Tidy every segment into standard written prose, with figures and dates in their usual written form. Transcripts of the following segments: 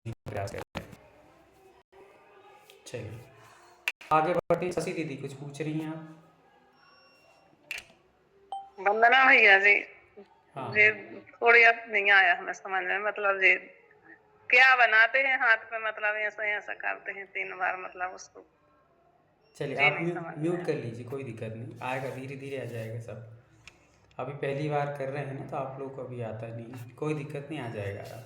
का प्रयास करते हैं। चलिए आगे बढ़ते हैं। शशि दीदी कुछ पूछ रही हैं आप? वंदना भैया जी, हाँ जी थोड़ी अब नहीं आया हमें समझ में, मतलब जी क्या बनाते हैं हाथ पे, मतलब ऐसा ऐसा करते हैं 3 बार, मतलब उसको चलिए जी आप नहीं समझ में म्यूट आया। कर लीजिए, कोई दिक्कत नहीं, आएगा धीरे धीरे आ जाएगा सब। अभी पहली बार कर रहे हैं ना, तो आप लोग को अभी आता नहीं, कोई दिक्कत नहीं, आ जाएगा।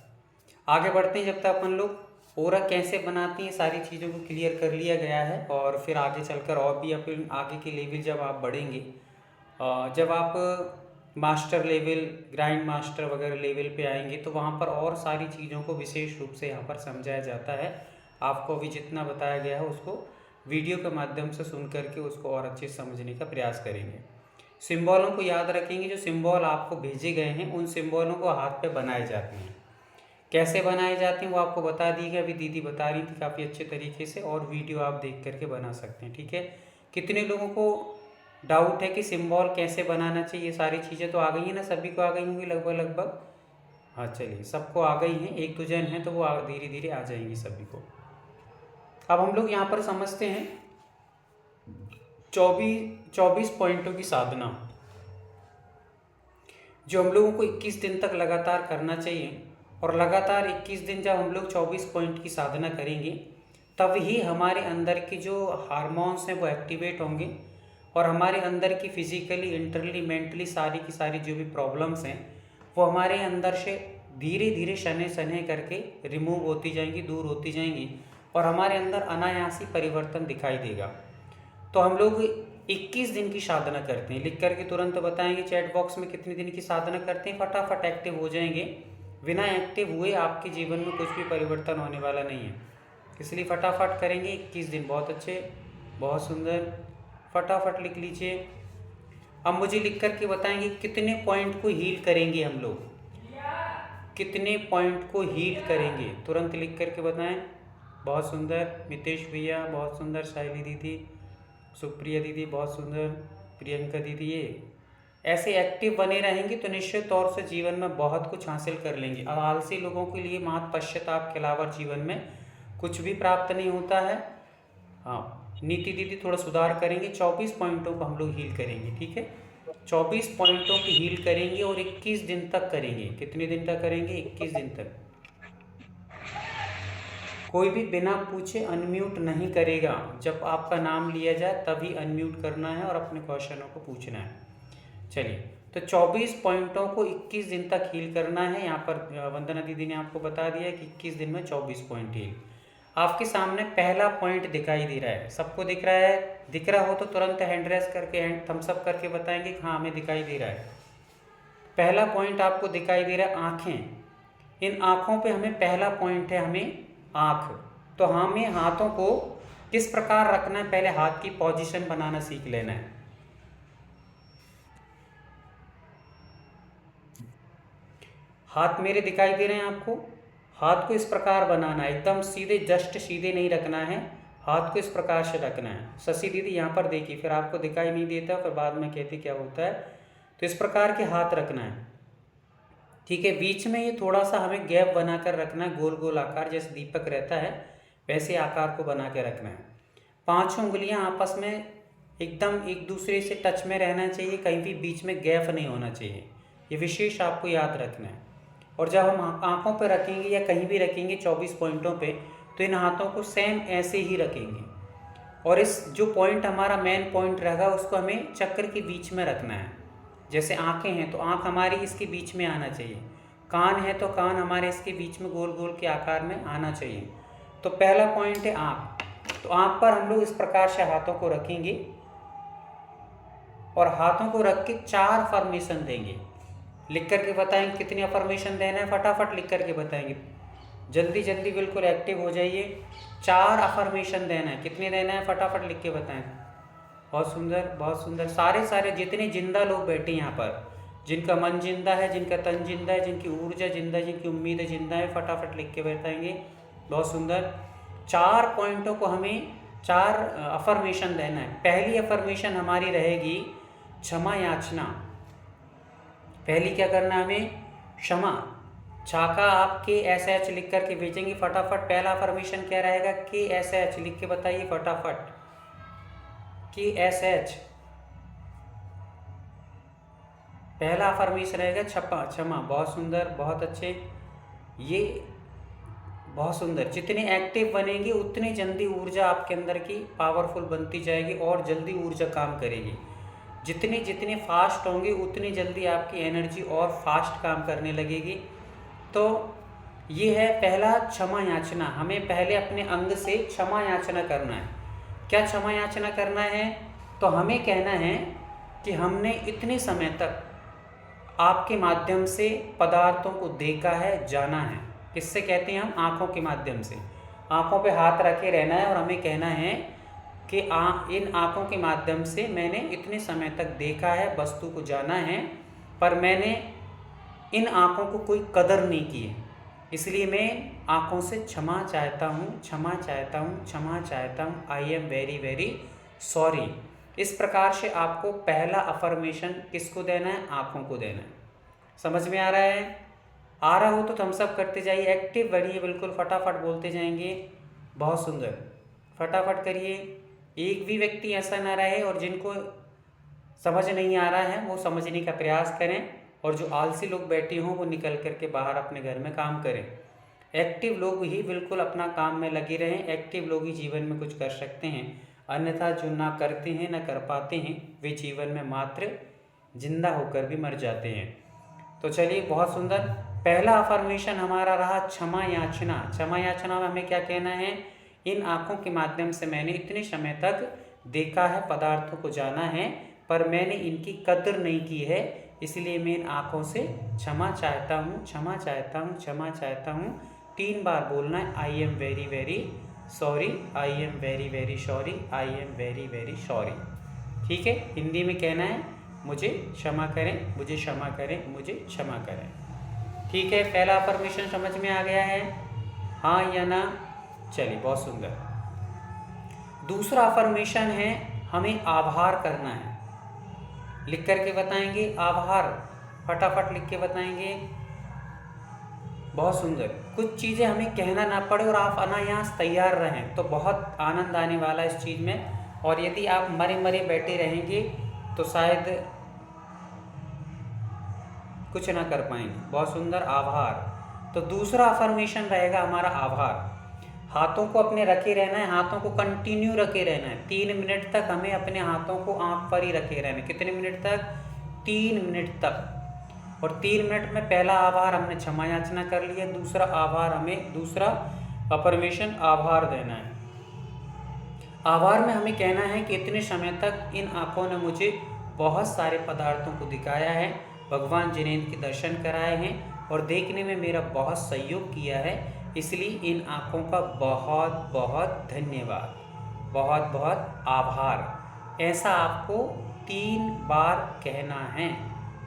आगे बढ़ते हैं। जब तक अपन लोग ओरा कैसे बनाती हैं सारी चीज़ों को क्लियर कर लिया गया है, और फिर आगे चलकर और भी अपन आगे के लेवल जब आप बढ़ेंगे, जब आप मास्टर लेवल, ग्राइंड मास्टर वगैरह लेवल पे आएंगे, तो वहाँ पर और सारी चीज़ों को विशेष रूप से यहाँ पर समझाया जाता है। आपको अभी जितना बताया गया है उसको वीडियो के माध्यम से सुन करके उसको और अच्छे से समझने का प्रयास करेंगे। सिंबलों को याद रखेंगे, जो सिंबल आपको भेजे गए हैं उन सिंबलों को हाथ पे बनाए जाते हैं। कैसे बनाए जाते हैं वो आपको बता दी गई, अभी दीदी बता रही थी काफ़ी अच्छे तरीके से, और वीडियो आप देख करके बना सकते हैं। ठीक है, कितने लोगों को डाउट है कि सिंबल कैसे बनाना चाहिए? ये सारी चीज़ें तो आ गई हैं ना, सभी को आ गई होंगी लगभग लगभग। हाँ चलिए, सबको आ गई हैं, एक दो जन हैं तो वो धीरे धीरे आ जाएंगी सभी को। अब हम लोग यहाँ पर समझते हैं 24 पॉइंटों की साधना, जो हम लोगों को 21 दिन तक लगातार करना चाहिए। और लगातार 21 दिन जब हम लोग 24 पॉइंट की साधना करेंगे, तब ही हमारे अंदर के जो हार्मोन्स हैं वो एक्टिवेट होंगे, और हमारे अंदर की फिजिकली, इंटरली, मेंटली सारी की सारी जो भी प्रॉब्लम्स हैं वो हमारे अंदर से धीरे धीरे शनै शनै करके रिमूव होती जाएंगी, दूर होती जाएंगी, और हमारे अंदर अनायासी परिवर्तन दिखाई देगा। तो हम लोग 21 दिन की साधना करते हैं, लिख करके तुरंत बताएंगे चैट बॉक्स में कितने दिन की साधना करते हैं, फटाफट एक्टिव हो जाएंगे। बिना एक्टिव हुए आपके जीवन में कुछ भी परिवर्तन होने वाला नहीं है, इसलिए फटाफट करेंगे 21 दिन। बहुत अच्छे, बहुत सुंदर, फटाफट लिख लीजिए। अब मुझे लिख करके बताएंगे कितने पॉइंट को हील करेंगे हम लोग, कितने पॉइंट को हील करेंगे, तुरंत लिख करके बताएं। बहुत सुंदर मितेश भैया, बहुत सुंदर साइली दीदी, सुप्रिया दीदी, बहुत सुंदर, प्रियंका दीदी। ये ऐसे एक्टिव बने रहेंगे तो निश्चित तौर से जीवन में बहुत कुछ हासिल कर लेंगे। और आलसी लोगों के लिए मात्र पश्चाताप के अलावा जीवन में कुछ भी प्राप्त नहीं होता है। हाँ, नीति दीदी थोड़ा सुधार करेंगे, 24 पॉइंटों को हम लोग हील करेंगे। ठीक है, 24 पॉइंटों की हील करेंगे और 21 दिन तक करेंगे। कितने दिन तक करेंगे? 21 दिन तक। कोई भी बिना पूछे अनम्यूट नहीं करेगा, जब आपका नाम लिया जाए तभी अनम्यूट करना है और अपने क्वेश्चनों को पूछना है। चलिए, तो 24 पॉइंटों को 21 दिन तक हील करना है। यहाँ पर वंदना दीदी ने आपको बता दिया कि 21 दिन में 24 पॉइंट हील। आपके सामने पहला पॉइंट दिखाई दे रहा है, सबको दिख रहा है? दिख रहा हो तो तुरंत हैंड रेस करके, हैंड थम्स अप करके बताएंगे हाँ हमें दिखाई दे रहा है। पहला पॉइंट आपको दिखाई दे रहा है आँखें। इन आँखों पे हमें पहला पॉइंट है, हमें आँख। तो हमें हाथों को किस प्रकार रखना है, पहले हाथ की पोजीशन बनाना सीख लेना है। हाथ मेरे दिखाई दे रहे हैं आपको? हाथ को इस प्रकार बनाना है, एकदम सीधे, जस्ट सीधे नहीं रखना है, हाथ को इस प्रकार से रखना है। शशि दीदी यहाँ पर देखिए, फिर आपको दिखाई नहीं देता, फिर बाद में कहते क्या होता है। तो इस प्रकार के हाथ रखना है। ठीक है, बीच में ये थोड़ा सा हमें गैप बनाकर रखना है, गोल गोल आकार, जैसे दीपक रहता है वैसे आकार को बना के रखना है। पांचों उंगलियां आपस में एकदम एक दूसरे से टच में रहना चाहिए, कहीं भी बीच में गैप नहीं होना चाहिए, ये विशेष आपको याद रखना है। और जब हम आँखों पर रखेंगे या कहीं भी रखेंगे 24 पॉइंटों पे, तो इन हाथों को सेम ऐसे ही रखेंगे। और इस जो पॉइंट हमारा मेन पॉइंट रहेगा उसको हमें चक्र के बीच में रखना है। जैसे आँखें हैं तो आँख हमारी इसके बीच में आना चाहिए, कान है तो कान हमारे इसके बीच में गोल गोल के आकार में आना चाहिए। तो पहला पॉइंट है आँख। तो आँख पर हम लोग इस प्रकार से हाथों को रखेंगे और हाथों को रख के 4 अफर्मेशन देंगे। लिख करके बताएंगे कितनी अफर्मेशन देना है, फटाफट लिख करके बताएंगे, जल्दी जल्दी बिल्कुल एक्टिव हो जाइए। 4 अफर्मेशन देना है, कितने देना है फटाफट लिख के बताएं। बहुत सुंदर, बहुत सुंदर। सारे सारे जितने जिंदा लोग बैठे यहाँ पर, जिनका मन जिंदा है, जिनका तन जिंदा है, जिनकी ऊर्जा जिंदा है, जिनकी उम्मीदें जिंदा है, फटाफट लिख के बताएंगे। बहुत सुंदर। 4 पॉइंटों को हमें 4 अफर्मेशन देना है। पहली अफर्मेशन हमारी रहेगी क्षमा याचना। पहली क्या करना है हमें? क्षमा। छाका आप KSH लिख करके भेजेंगे फटाफट। पहला अफर्मेशन क्या रहेगा? KSH लिख के बताइए फटाफट। KSH पहला अफर्मेशन रहेगा। छपा क्षमा, बहुत सुंदर, बहुत अच्छे। ये बहुत सुंदर। जितने एक्टिव बनेंगे उतनी जल्दी ऊर्जा आपके अंदर की पावरफुल बनती जाएगी और जल्दी ऊर्जा काम करेगी। जितने जितने फास्ट होंगे उतनी जल्दी आपकी एनर्जी और फास्ट काम करने लगेगी। तो ये है पहला, क्षमा याचना। हमें पहले अपने अंग से क्षमा याचना करना है। क्या क्षमा याचना करना है? तो हमें कहना है कि हमने इतने समय तक आपके माध्यम से पदार्थों को देखा है, जाना है। किससे कहते हैं हम? आँखों के माध्यम से। आँखों पे हाथ रखे रहना है और हमें कहना है कि इन आँखों के माध्यम से मैंने इतने समय तक देखा है, वस्तु को जाना है, पर मैंने इन आँखों को कोई कदर नहीं की है, इसलिए मैं आँखों से क्षमा चाहता हूँ, क्षमा चाहता हूँ, क्षमा चाहता हूँ। I am very very sorry. इस प्रकार से आपको पहला अफर्मेशन किसको देना है? आँखों को देना है। समझ में आ रहा है? आ रहा हो तो थम्स अप करते जाइए। एक्टिव बढ़िए, बिल्कुल फटाफट बोलते जाएंगे। बहुत सुंदर, फटाफट करिए। एक भी व्यक्ति ऐसा ना रहे और जिनको समझ नहीं आ रहा है वो समझने का प्रयास करें, और जो आलसी लोग बैठे हों वो निकल करके बाहर अपने घर में काम करें। एक्टिव लोग ही बिल्कुल अपना काम में लगे रहें। एक्टिव लोग ही जीवन में कुछ कर सकते हैं, अन्यथा जो ना करते हैं ना कर पाते हैं वे जीवन में मात्र जिंदा होकर भी मर जाते हैं। तो चलिए, बहुत सुंदर। पहला अफर्मेशन हमारा रहा क्षमा याचना। क्षमा याचना में हमें क्या कहना है? इन आँखों के माध्यम से मैंने इतने समय तक देखा है, पदार्थों को जाना है, पर मैंने इनकी कदर नहीं की है, इसलिए मैं इन आँखों से क्षमा चाहता हूँ, क्षमा चाहता हूँ, क्षमा चाहता हूँ। 3 बार बोलना है। I am very very sorry, I am very very sorry, I am very very sorry. ठीक है? हिंदी में कहना है मुझे क्षमा करें, मुझे क्षमा करें, मुझे क्षमा करें। ठीक है? पहला अफर्मेशन समझ में आ गया है, हाँ या ना? चलिए, बहुत सुंदर। दूसरा अफर्मेशन है हमें आभार करना है। लिख करके बताएंगे आभार, फटाफट लिख के बताएंगे। बहुत सुंदर। कुछ चीज़ें हमें कहना ना पड़े और आप अनायास तैयार रहें तो बहुत आनंद आने वाला है इस चीज़ में। और यदि आप मरे मरे बैठे रहेंगे तो शायद कुछ ना कर पाएंगे। बहुत सुंदर, आभार। तो दूसरा अफर्मेशन रहेगा हमारा आभार। हाथों को अपने रखे रहना है, हाथों को कंटिन्यू रखे रहना है। 3 मिनट तक हमें अपने हाथों को आँख पर ही रखे रहना है। कितने मिनट तक? 3 मिनट तक। और 3 मिनट में पहला आभार हमने क्षमा याचना कर लिया, दूसरा आभार हमें, दूसरा अफर्मेशन आभार देना है। आभार में हमें कहना है कि इतने समय तक इन आँखों ने मुझे बहुत सारे पदार्थों को दिखाया है, भगवान जिन्हें इनके दर्शन कराए हैं और देखने में मेरा बहुत सहयोग किया है, इसलिए इन आँखों का बहुत बहुत धन्यवाद, बहुत बहुत आभार। ऐसा आपको 3 बार कहना है।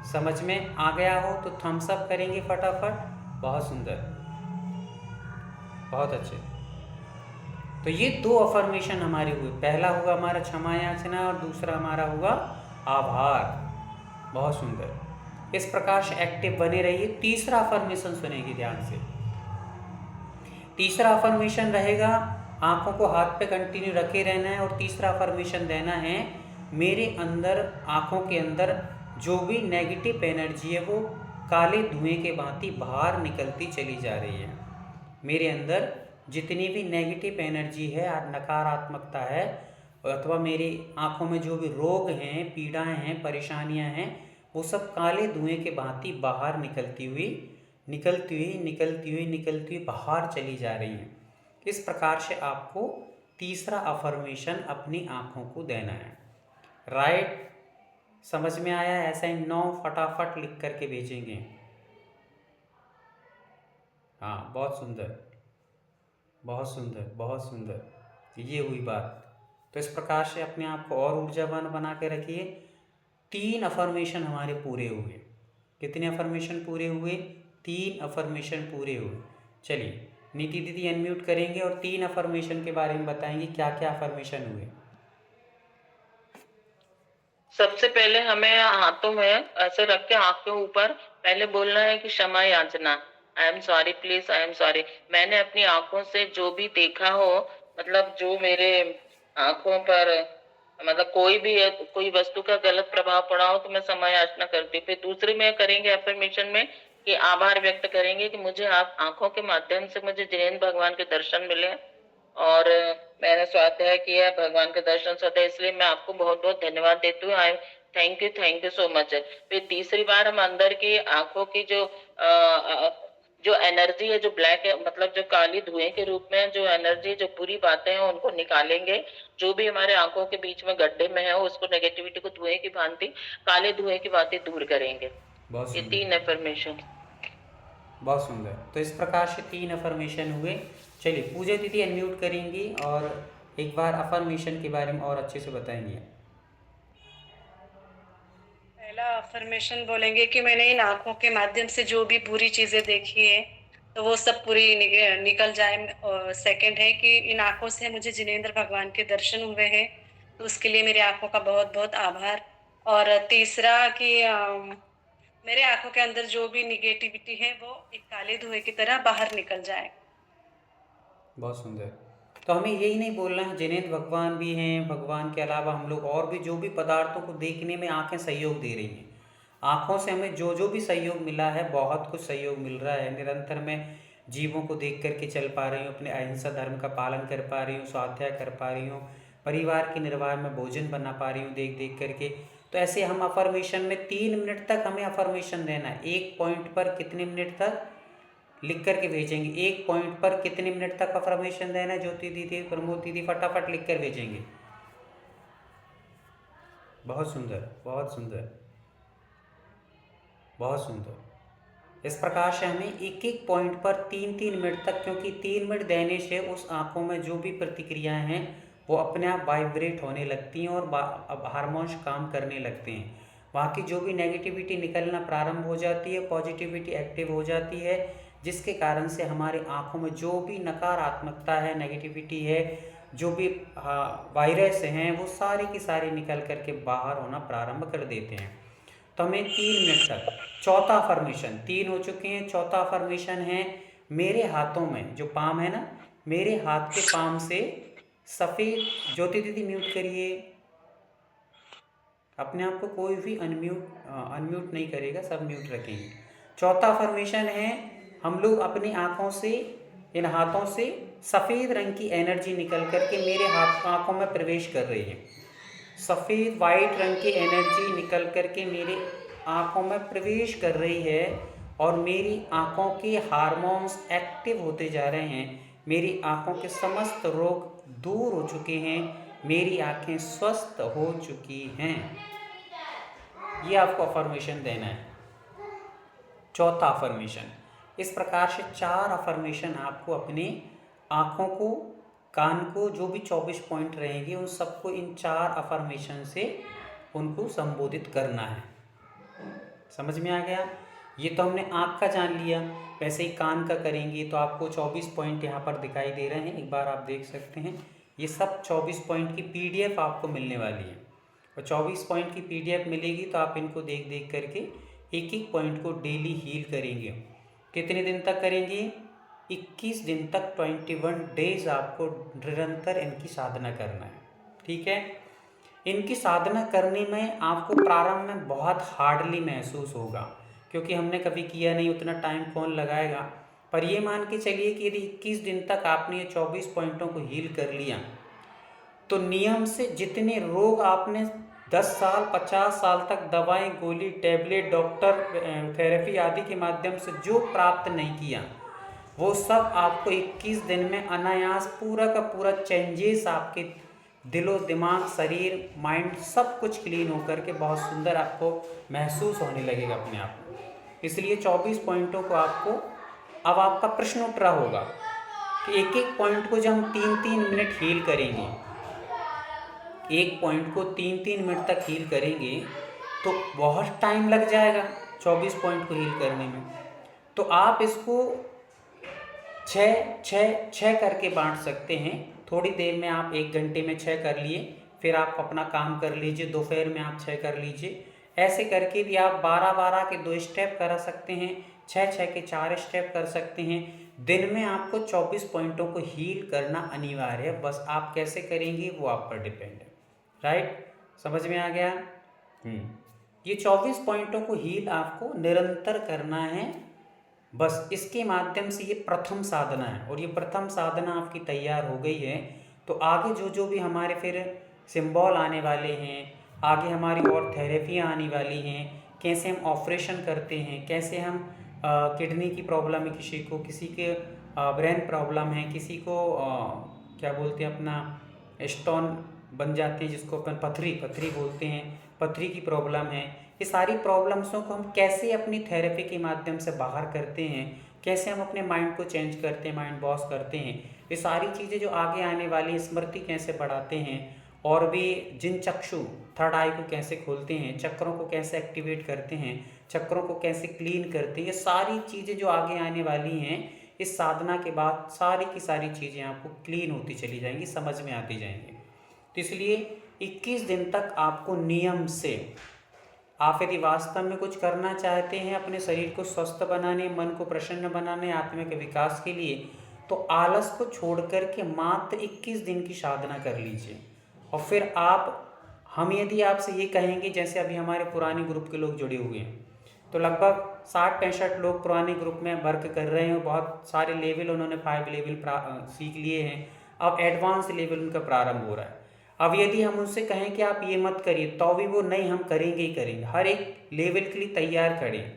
समझ में आ गया हो तो थम्स अप करेंगे फटाफट। बहुत सुंदर, बहुत अच्छे। तो ये 2 अफर्मेशन हमारे हुए। पहला हुआ हमारा क्षमा याचना और दूसरा हमारा हुआ आभार। बहुत सुंदर। इस प्रकार से एक्टिव बने रहिए। तीसरा अफर्मेशन सुनेंगे ध्यान से। तीसरा अफर्मेशन रहेगा आँखों को हाथ पे कंटिन्यू रखे रहना है और तीसरा अफर्मेशन देना है मेरे अंदर, आँखों के अंदर जो भी नेगेटिव एनर्जी है वो काले धुएं के भांति बाहर निकलती चली जा रही है। मेरे अंदर जितनी भी नेगेटिव एनर्जी है, नकारात्मकता है, अथवा मेरी आँखों में जो भी रोग हैं, पीड़ाएं हैं, परेशानियां हैं, वो सब काले धुएं के भांति बाहर निकलती हुई बाहर चली जा रही हैं। इस प्रकार से आपको तीसरा अफर्मेशन अपनी आँखों को देना है। राइट? समझ में आया? ऐसा ही 9 फटाफट लिख करके भेजेंगे। हाँ, बहुत सुंदर, बहुत सुंदर, बहुत सुंदर। ये हुई बात। तो इस प्रकार से अपने आप को और ऊर्जावान बना के रखिए। 3 अफर्मेशन हमारे पूरे हुए। कितने अफर्मेशन पूरे हुए? 3 अफर्मेशन पूरे हुए। चलिए, नीति दीदी अनम्यूट करेंगे और 3 अफर्मेशन के बारे में बताएंगे क्या क्या अफर्मेशन हुए। सबसे पहले हमें हाथों में ऐसे रख के आँख के ऊपर पहले बोलना है कि क्षमा याचना। I am sorry, please I am sorry. मैंने अपनी आंखों से जो भी देखा हो, मतलब जो मेरे आंखों पर, मतलब कोई वस्तु का गलत प्रभाव पड़ा हो, तो मैं क्षमा याचना करती हूँ। फिर दूसरी में करेंगे अफर्मेशन में कि आभार व्यक्त करेंगे कि मुझे आप आंखों के माध्यम से मुझे जिनेन्द्र भगवान के दर्शन मिले, और मैंने स्वाध्याय किया भगवान के दर्शन स्वाध्याय, इसलिए मैं आपको बहुत बहुत धन्यवाद देती हूँ। आई थैंक यू सो मच। फिर तीसरी बार हम अंदर की आंखों की जो एनर्जी है, जो ब्लैक है, मतलब जो काली धुएं के रूप में जो एनर्जी, जो बुरी बातें हैं उनको निकालेंगे। जो भी हमारे आंखों के बीच में गड्ढे में है उसको, नेगेटिविटी को धुएं की भांति, काले धुएं की बातें दूर करेंगे। बहुत ये सुंदर, 3 अफर्मेशन। बहुत सुंदर। तो इस प्रकार से 3 अफर्मेशन हुए। चलिए पूजा दीदी अनम्यूट करेंगी और एक बार अफर्मेशन के बारे में और अच्छे से बताएंगे। पहला अफर्मेशन बोलेंगे कि मैंने इन आंखों के माध्यम से जो भी बुरी चीजें देखी है तो वो सब पूरी निकल जाए। और सेकंड है कि इन आंखों से मुझे जिनेन्द्र भगवान के दर्शन हुए हैं, तो उसके लिए मेरी आंखों का बहुत बहुत आभार। और तीसरा कि मेरे आंखों के अंदर जो भी निगेटिविटी है वो एक काले धुएं की तरह बाहर निकल जाए। बहुत सुंदर। तो हमें यही नहीं बोलना है जिनेंद्र भगवान भी हैं, भगवान के अलावा हम लोग और भी जो भी पदार्थों को देखने में आंखें सहयोग दे रही हैं, आँखों से हमें जो जो भी सहयोग मिला है, बहुत कुछ सहयोग मिल रहा है। निरंतर मैं जीवों को देख करके चल पा रही हूँ, अपने अहिंसा धर्म का पालन कर पा रही हूँ, स्वाध्याय कर पा रही हूँ, परिवार के निर्वाह में भोजन बना पा रही हूँ देख देख करके। तो ऐसे हम अफर्मेशन में 3 मिनट तक हमें अफर्मेशन देना है। एक पॉइंट पर कितने मिनट तक लिख करके भेजेंगे, एक पॉइंट पर कितने मिनट तक अफर्मेशन देना है? ज्योति दीदी, प्रमोद दीदी फटाफट लिख कर भेजेंगे। बहुत सुंदर, बहुत सुंदर, बहुत सुंदर। इस प्रकार से हमें एक एक पॉइंट पर 3-3 मिनट तक, क्योंकि 3 मिनट देने से उस आंखों में जो भी प्रतिक्रियाएं हैं वो अपने आप वाइब्रेट होने लगती हैं और अब हार्मोन्स काम करने लगते हैं। वहाँ की जो भी नेगेटिविटी निकलना प्रारंभ हो जाती है, पॉजिटिविटी एक्टिव हो जाती है, जिसके कारण से हमारे आंखों में जो भी नकारात्मकता है, नेगेटिविटी है, जो भी वायरस हैं, वो सारे की सारे निकल करके बाहर होना प्रारंभ कर देते हैं। तो हमें 3 मिनट तक। चौथा अफर्मेशन, 3 हो चुके हैं, चौथा अफर्मेशन है मेरे हाथों में जो पाम है ना, मेरे हाथ के पाम से सफ़ेद, ज्योति दीदी म्यूट करिए, अपने आप को कोई भी अनम्यूट नहीं करेगा, सब म्यूट रखेंगे। चौथा अफर्मेशन है हम लोग अपनी आँखों से, इन हाथों से सफ़ेद रंग की एनर्जी निकल करके मेरे आँखों में प्रवेश कर रही है। सफ़ेद वाइट रंग की एनर्जी निकल करके मेरे आँखों में प्रवेश कर रही है और मेरी आँखों के हार्मोन्स एक्टिव होते जा रहे हैं। मेरी आँखों के समस्त रोग दूर हो चुके हैं, मेरी आँखें स्वस्थ हो चुकी हैं। ये आपको अफर्मेशन देना है, चौथा अफर्मेशन। इस प्रकार से 4 अफर्मेशन आपको अपने आँखों को, कान को, जो भी 24 पॉइंट रहेंगे उन सबको इन 4 अफर्मेशन से उनको संबोधित करना है। समझ में आ गया? ये तो हमने आँख का जान लिया। वैसे ही कान का करेंगे तो आपको 24 पॉइंट यहाँ पर दिखाई दे रहे हैं, एक बार आप देख सकते हैं। ये सब 24 पॉइंट की PDF आपको मिलने वाली है और 24 पॉइंट की PDF मिलेगी तो आप इनको देख देख करके एक एक पॉइंट को डेली हील करेंगे। कितने दिन तक करेंगे? 21 दिन तक, 21 डेज आपको निरंतर इनकी साधना करना है। ठीक है? इनकी साधना करने में आपको प्रारंभ में बहुत हार्डली महसूस होगा, क्योंकि हमने कभी किया नहीं, उतना टाइम कौन लगाएगा। पर ये मान के चलिए कि यदि 21 दिन तक आपने ये 24 पॉइंटों को हील कर लिया तो नियम से जितने रोग आपने 10 साल 50 साल तक दवाएं, गोली, टैबलेट, डॉक्टर, थेरेपी आदि के माध्यम से जो प्राप्त नहीं किया, वो सब आपको 21 दिन में अनायास पूरा का पूरा चेंजेस आपके दिलो दिमाग, शरीर, माइंड सब कुछ क्लीन होकर के बहुत सुंदर आपको महसूस होने लगेगा अपने आप को। इसलिए 24 पॉइंटों को आपको, अब आपका प्रश्न उठ रहा होगा कि एक एक पॉइंट को जब हम 3-3 मिनट हील करेंगे, एक पॉइंट को 3-3 मिनट तक हील करेंगे तो बहुत टाइम लग जाएगा 24 पॉइंट को हील करने में। तो आप इसको 6 करके बांट सकते हैं। थोड़ी देर में आप 1 घंटे में 6 कर लिए, फिर आप अपना काम कर लीजिए, दोपहर में आप 6 कर लीजिए। ऐसे करके भी आप 12-12 के 2 स्टेप करा सकते हैं, छः के 4 स्टेप कर सकते हैं। दिन में आपको 24 पॉइंटों को हील करना अनिवार्य है, बस आप कैसे करेंगे वो आप पर डिपेंड है। राइट, समझ में आ गया? ये 24 पॉइंटों को हील आपको निरंतर करना है, बस इसके माध्यम से ये प्रथम साधना है। और ये प्रथम साधना आपकी तैयार हो गई है तो आगे जो भी हमारे फिर सिंबल आने वाले हैं, आगे हमारी और थेरेपियाँ आने वाली हैं, कैसे हम ऑपरेशन करते हैं, कैसे हम किडनी की प्रॉब्लम है किसी को, किसी के ब्रेन प्रॉब्लम है, किसी को क्या बोलते हैं अपना स्टोन बन जाती है जिसको अपन पथरी बोलते हैं, पथरी की प्रॉब्लम है, ये सारी प्रॉब्लम्सों को हम कैसे अपनी थेरेपी के माध्यम से बाहर करते हैं, कैसे हम अपने माइंड को चेंज करते हैं, माइंड वॉश करते हैं, ये सारी चीज़ें जो आगे आने वाली स्मृति कैसे बढ़ाते हैं, और भी जिन चक्षु थर्ड आई को कैसे खोलते हैं, चक्रों को कैसे एक्टिवेट करते हैं, चक्रों को कैसे क्लीन करते हैं, ये सारी चीज़ें जो आगे आने वाली हैं इस साधना के बाद सारी की सारी चीज़ें आपको क्लीन होती चली जाएंगी, समझ में आती जाएंगी। तो इसलिए 21 दिन तक आपको नियम से, आप यदि वास्तव में कुछ करना चाहते हैं अपने शरीर को स्वस्थ बनाने, मन को प्रसन्न बनाने, आत्मा के विकास के लिए, तो आलस को छोड़ कर के मात्र 21 दिन की साधना कर लीजिए। और फिर हम यदि आपसे ये कहेंगे, जैसे अभी हमारे पुराने ग्रुप के लोग जुड़े हुए हैं तो लगभग 60-65 लोग पुराने ग्रुप में वर्क कर रहे हैं, बहुत सारे लेवल उन्होंने 5 लेवल सीख लिए हैं, अब एडवांस लेवल उनका प्रारंभ हो रहा है। अब यदि हम उनसे कहें कि आप ये मत करिए तो भी वो नहीं, हम करेंगे ही करेंगे, हर एक लेवल के लिए तैयार करें।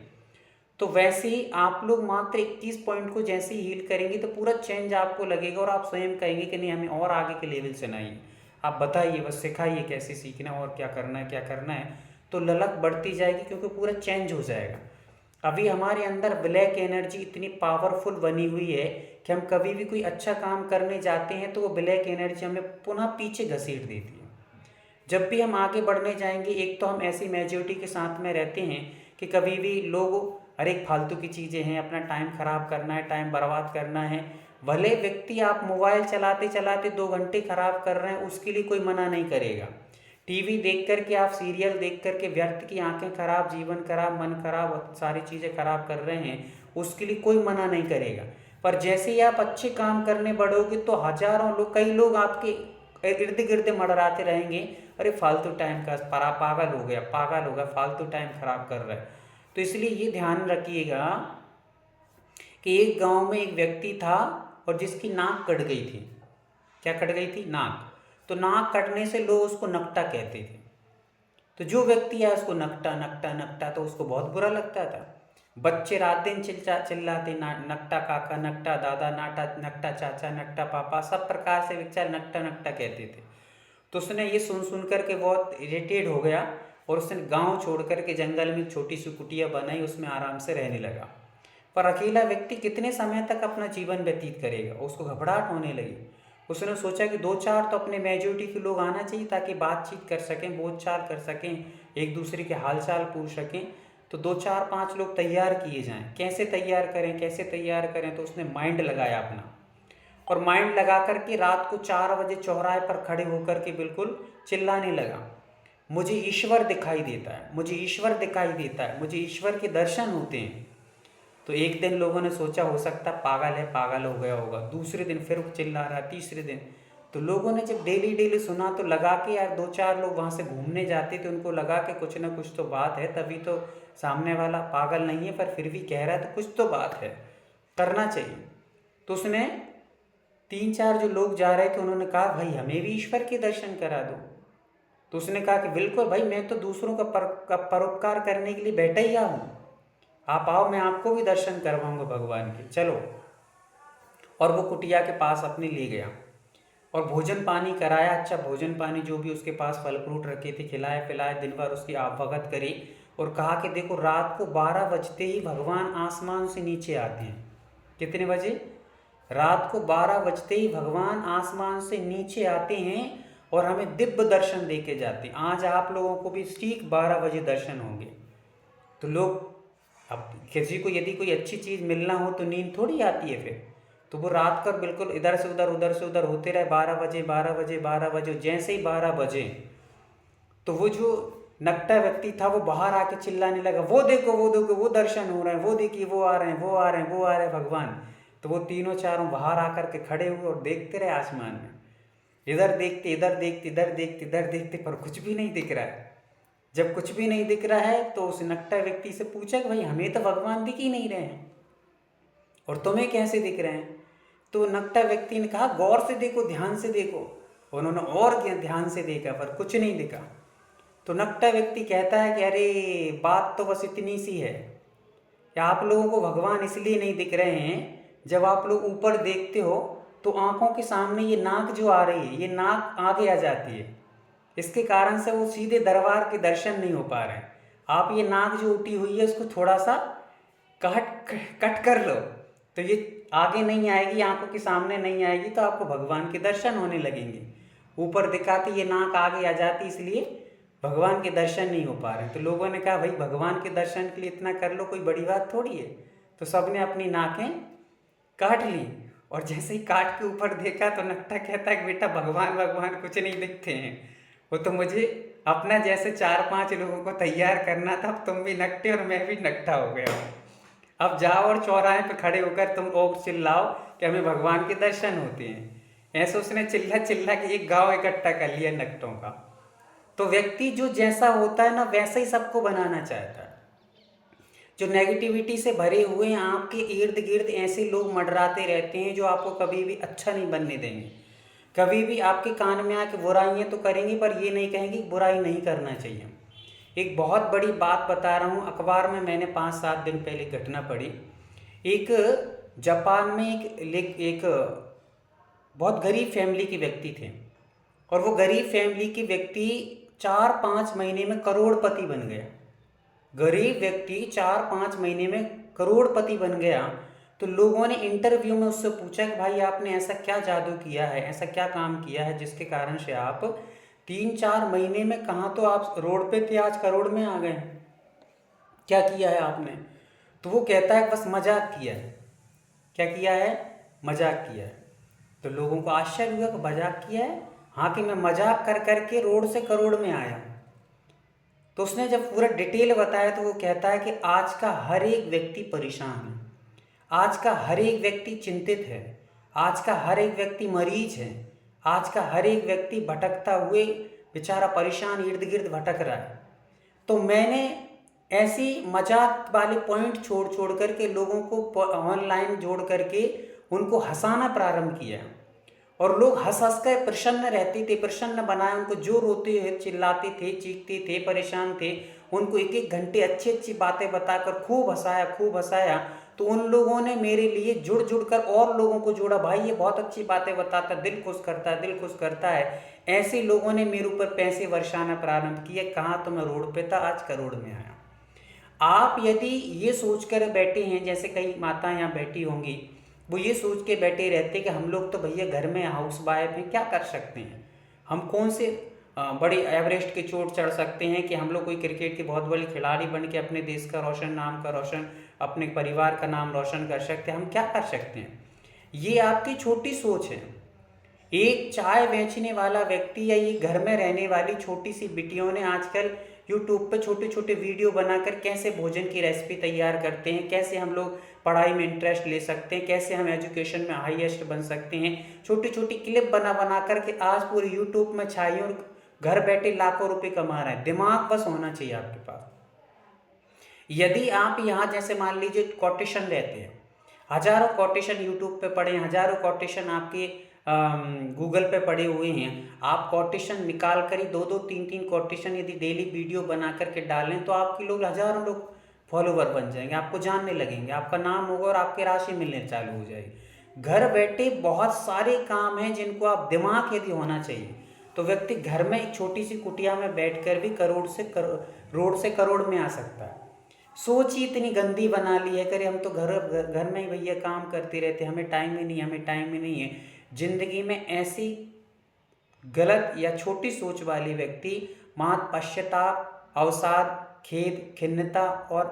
तो वैसे ही आप लोग मात्र 21 पॉइंट को जैसे ही हील करेंगे तो पूरा चेंज आपको लगेगा और आप स्वयं कहेंगे कि नहीं, हमें और आगे के लेवल से नहीं, आप बताइए, बस सिखाइए कैसे सीखना और क्या करना है, तो ललक बढ़ती जाएगी क्योंकि पूरा चेंज हो जाएगा। अभी हमारे अंदर ब्लैक एनर्जी इतनी पावरफुल बनी हुई है कि हम कभी भी कोई अच्छा काम करने जाते हैं तो वो ब्लैक एनर्जी हमें पुनः पीछे घसीट देती है। जब भी हम आगे बढ़ने जाएंगे, एक तो हम ऐसी मेजॉरिटी के साथ में रहते हैं कि कभी भी लोग अरे फालतू की चीज़ें हैं, अपना टाइम ख़राब करना है, टाइम बर्बाद करना है। भले व्यक्ति आप मोबाइल चलाते चलाते 2 घंटे खराब कर रहे हैं, उसके लिए कोई मना नहीं करेगा। टीवी देख कर के, आप सीरियल देख कर के व्यर्थ की आंखें खराब, जीवन खराब, मन खराब, सारी चीज़ें खराब कर रहे हैं, उसके लिए कोई मना नहीं करेगा। पर जैसे ही आप अच्छे काम करने बढ़ोगे तो हजारों लोग, कई लोग आपके इर्द गिर्द मड़राते रहेंगे, अरे फालतू टाइम का पागल हो गया, फालतू टाइम खराब कर रहा है। तो इसलिए ये ध्यान रखिएगा कि एक गांव में एक व्यक्ति था और जिसकी नाक कट गई थी। क्या कट गई थी? नाक। तो नाक कटने से लोग उसको नकटा कहते थे। तो जो व्यक्ति है उसको नकटा तो उसको बहुत बुरा लगता था। बच्चे रात दिन चिल्लाते, नकटा काका, नकटा दादा, नकटा चाचा, नकटा पापा, सब प्रकार से बच्चा नकटा कहते थे। तो उसने ये सुन कर के बहुत इरिटेट हो गया और उसने गांव छोड़ कर के जंगल में छोटी सी कुटिया बनाई, उसमें आराम से रहने लगा। पर अकेला व्यक्ति कितने समय तक अपना जीवन व्यतीत करेगा? उसको घबराहट होने लगी। उसने सोचा कि 2-4 तो अपने मेजॉरिटी के लोग आना चाहिए ताकि बातचीत कर सकें, बोलचाल कर सकें, एक दूसरे के हालचाल पूछ सकें। तो 2-4-5 लोग तैयार किए जाएं। कैसे तैयार करें? तो उसने माइंड लगाया अपना, और माइंड लगा करके रात को 4 बजे चौराहे पर खड़े होकर के बिल्कुल चिल्लाने लगा, मुझे ईश्वर दिखाई देता है, मुझे ईश्वर के दर्शन होते हैं। तो एक दिन लोगों ने सोचा हो सकता पागल हो गया होगा। दूसरे दिन फिर चिल्ला रहा, तीसरे दिन। तो लोगों ने जब डेली सुना तो लगा कि यार 2-4 लोग वहाँ से घूमने जाते तो उनको लगा कि कुछ ना कुछ तो बात है, तभी तो सामने वाला पागल नहीं है पर फिर भी कह रहा है, तो कुछ तो बात है, करना चाहिए। तो उसने 3-4 जो लोग जा रहे थे उन्होंने कहा भाई हमें भी ईश्वर के दर्शन करा दो। तो उसने कहा कि बिल्कुल भाई, मैं तो दूसरों का परोपकार करने के लिए बैठा ही हूँ, आप आओ, मैं आपको भी दर्शन करवाऊंगा भगवान के, चलो। और वो कुटिया के पास अपने ले गया और भोजन पानी कराया। अच्छा भोजन पानी जो भी उसके पास फल फ्रूट रखे थे खिलाए पिलाए, दिन भर उसकी आवभगत करी और कहा कि देखो रात को 12 बजते ही भगवान आसमान से नीचे आते हैं। कितने बजे? रात को 12 बजते ही भगवान आसमान से नीचे आते हैं और हमें दिव्य दर्शन दे के जाते हैं। आज आप लोगों को भी ठीक 12 बजे दर्शन होंगे। तो लोग, अब किसी को यदि कोई अच्छी चीज़ मिलना हो तो नींद थोड़ी आती है फिर, तो वो रात कर बिल्कुल इधर से उधर होते रहे। 12 बजे जैसे ही 12 बजे तो वो जो नकटा व्यक्ति था वो बाहर आके चिल्लाने लगा, वो देखो वो देखो वो दर्शन हो रहे हैं, वो देखिए वो आ रहे हैं वो आ रहे हैं वो आ रहे हैं भगवान। तो वो तीनों चारों बाहर आकर के खड़े हुए और देखते रहे आसमान में, इधर देखते इधर देखते इधर देखते इधर देखते, पर कुछ भी नहीं दिख रहा है। जब कुछ भी नहीं दिख रहा है तो उस नकटा व्यक्ति से पूछा कि भाई हमें तो भगवान दिख ही नहीं रहे हैं और तुम्हें कैसे दिख रहे हैं। तो नकटा व्यक्ति ने कहा गौर से देखो, ध्यान से देखो। उन्होंने और ध्यान से देखा पर कुछ नहीं दिखा। तो नकटा व्यक्ति कहता है कि अरे बात तो बस इतनी सी है कि आप लोगों को भगवान इसलिए नहीं दिख रहे हैं, जब आप लोग ऊपर देखते हो तो आंखों के सामने ये नाक जो आ रही है, ये नाक आगे आ जाती है, इसके कारण से वो सीधे दरबार के दर्शन नहीं हो पा रहे हैं। आप ये नाक जो उठी हुई है उसको थोड़ा सा कट कर लो तो ये आगे नहीं आएगी, आंखों के सामने नहीं आएगी, तो आपको भगवान के दर्शन होने लगेंगे। ऊपर दिखाती ये नाक आगे आ जाती, इसलिए भगवान के दर्शन नहीं हो पा रहे हैं। तो लोगों ने कहा भाई भगवान के दर्शन के लिए इतना कर लो, कोई बड़ी बात थोड़ी है। तो सबने अपनी नाकें काट ली और जैसे ही काट के ऊपर देखा तो नकटा कहता है कि बेटा भगवान भगवान कुछ नहीं दिखते हैं, वो तो मुझे अपना जैसे 4-5 लोगों को तैयार करना था। अब तुम भी नकटे और मैं भी नकटा हो गया हूँ। अब जाओ और चौराहे पे खड़े होकर तुम और चिल्लाओ कि हमें भगवान के दर्शन होते हैं। ऐसे उसने चिल्ला चिल्ला के एक गांव इकट्ठा कर लिया नकटों का। तो व्यक्ति जो जैसा होता है ना वैसा ही सबको बनाना चाहता है। जो नेगेटिविटी से भरे हुए हैं आपके इर्द गिर्द ऐसे लोग मंडराते रहते हैं जो आपको कभी भी अच्छा नहीं बनने देंगे, कभी भी आपके कान में आके बुराइयाँ तो करेंगे पर ये नहीं कहेंगे बुराई नहीं करना चाहिए। एक बहुत बड़ी बात बता रहा हूँ, अखबार में मैंने 5-7 दिन पहले घटना पढ़ी। एक जापान में एक बहुत गरीब फैमिली के व्यक्ति थे और वो गरीब फैमिली के व्यक्ति 4-5 महीने में करोड़पति बन गया। गरीब व्यक्ति 4-5 महीने में करोड़पति बन गया। तो लोगों ने इंटरव्यू में उससे पूछा कि भाई आपने ऐसा क्या जादू किया है, ऐसा क्या काम किया है जिसके कारण से आप 3-4 महीने में, कहाँ तो आप रोड पे थे आज करोड़ में आ गए, क्या किया है आपने। तो वो कहता है बस मजाक किया है। क्या किया है? मजाक किया है। तो लोगों को आश्चर्य हुआ कि मजाक किया है, हाँ कि मैं मजाक कर करके रोड से करोड़ में आया। तो उसने जब पूरा डिटेल बताया तो वो कहता है कि आज का हर एक व्यक्ति परेशान है, आज का हर एक व्यक्ति चिंतित है, आज का हर एक व्यक्ति मरीज है, आज का हर एक व्यक्ति भटकता हुए बेचारा परेशान इर्द गिर्द भटक रहा है। तो मैंने ऐसी मजाक वाले पॉइंट छोड़ छोड़ करके लोगों को ऑनलाइन जोड़ करके उनको हंसाना प्रारंभ किया और लोग हंस हंस कर प्रसन्न रहते थे, प्रसन्न बनाए उनको। जो रोते हैं, चिल्लाते थे, चीखते थे, परेशान थे, उनको 1-1 घंटे अच्छी अच्छी बातें बताकर खूब हंसाया। तो उन लोगों ने मेरे लिए जुड़ जुड़ कर और लोगों को जोड़ा, भाई ये बहुत अच्छी बातें बताता है, दिल खुश करता है। ऐसे लोगों ने मेरे ऊपर पैसे बरसाना प्रारंभ किए। कहाँ तो मैं रोड पे था, आज करोड़ में आया। आप यदि ये सोच कर बैठे हैं, जैसे कई माता यहाँ बैठी होंगी, वो ये सोच के बैठे रहते कि हम लोग तो भैया घर में हाउस वाइफ हैं, क्या कर सकते हैं, हम कौन से बड़े एवरेस्ट की चोट चढ़ सकते हैं कि हम लोग कोई क्रिकेट के बहुत बड़े खिलाड़ी बन के अपने देश का रोशन, नाम का रोशन, अपने परिवार का नाम रोशन कर सकते हैं, हम क्या कर सकते हैं। ये आपकी छोटी सोच है। एक चाय बेचने वाला व्यक्ति या ये घर में रहने वाली छोटी सी बिटियों ने आजकल यूट्यूब पे छोटे छोटे वीडियो बनाकर कैसे भोजन की रेसिपी तैयार करते हैं, कैसे हम लोग पढ़ाई में इंटरेस्ट ले सकते हैं, कैसे हम एजुकेशन में हाईएस्ट बन सकते हैं, छोटी छोटी क्लिप बना करके आज पूरे यूट्यूब में छाई और घर बैठे लाखों रुपए कमा रहे हैं। दिमाग बस होना चाहिए आपके पास। यदि आप यहाँ जैसे मान लीजिए कोटेशन रहते हैं, हजारों कोटेशन यूट्यूब पे पड़े हैं, हजारों कोटेशन आपके गूगल पे पड़े हुए हैं, आप कोटेशन निकाल कर ही 2-2, 3-3 कोटेशन यदि डेली वीडियो बना करके डालें तो आपके लोग हजारों लोग फॉलोवर बन जाएंगे, आपको जानने लगेंगे, आपका नाम होगा और आपकी राशि मिलने चालू हो जाएगी। घर बैठे बहुत सारे काम हैं जिनको आप, दिमाग यदि होना चाहिए तो व्यक्ति घर में एक छोटी सी कुटिया में बैठकर भी रोड से करोड़ में आ सकता है। सोच ही इतनी गंदी बना ली है, करे हम तो घर में ही भैया काम करते रहते, हमें टाइम ही नहीं है। जिंदगी में ऐसी गलत या छोटी सोच वाली व्यक्ति मात पश्चाताप, अवसाद, खेद, खिन्नता और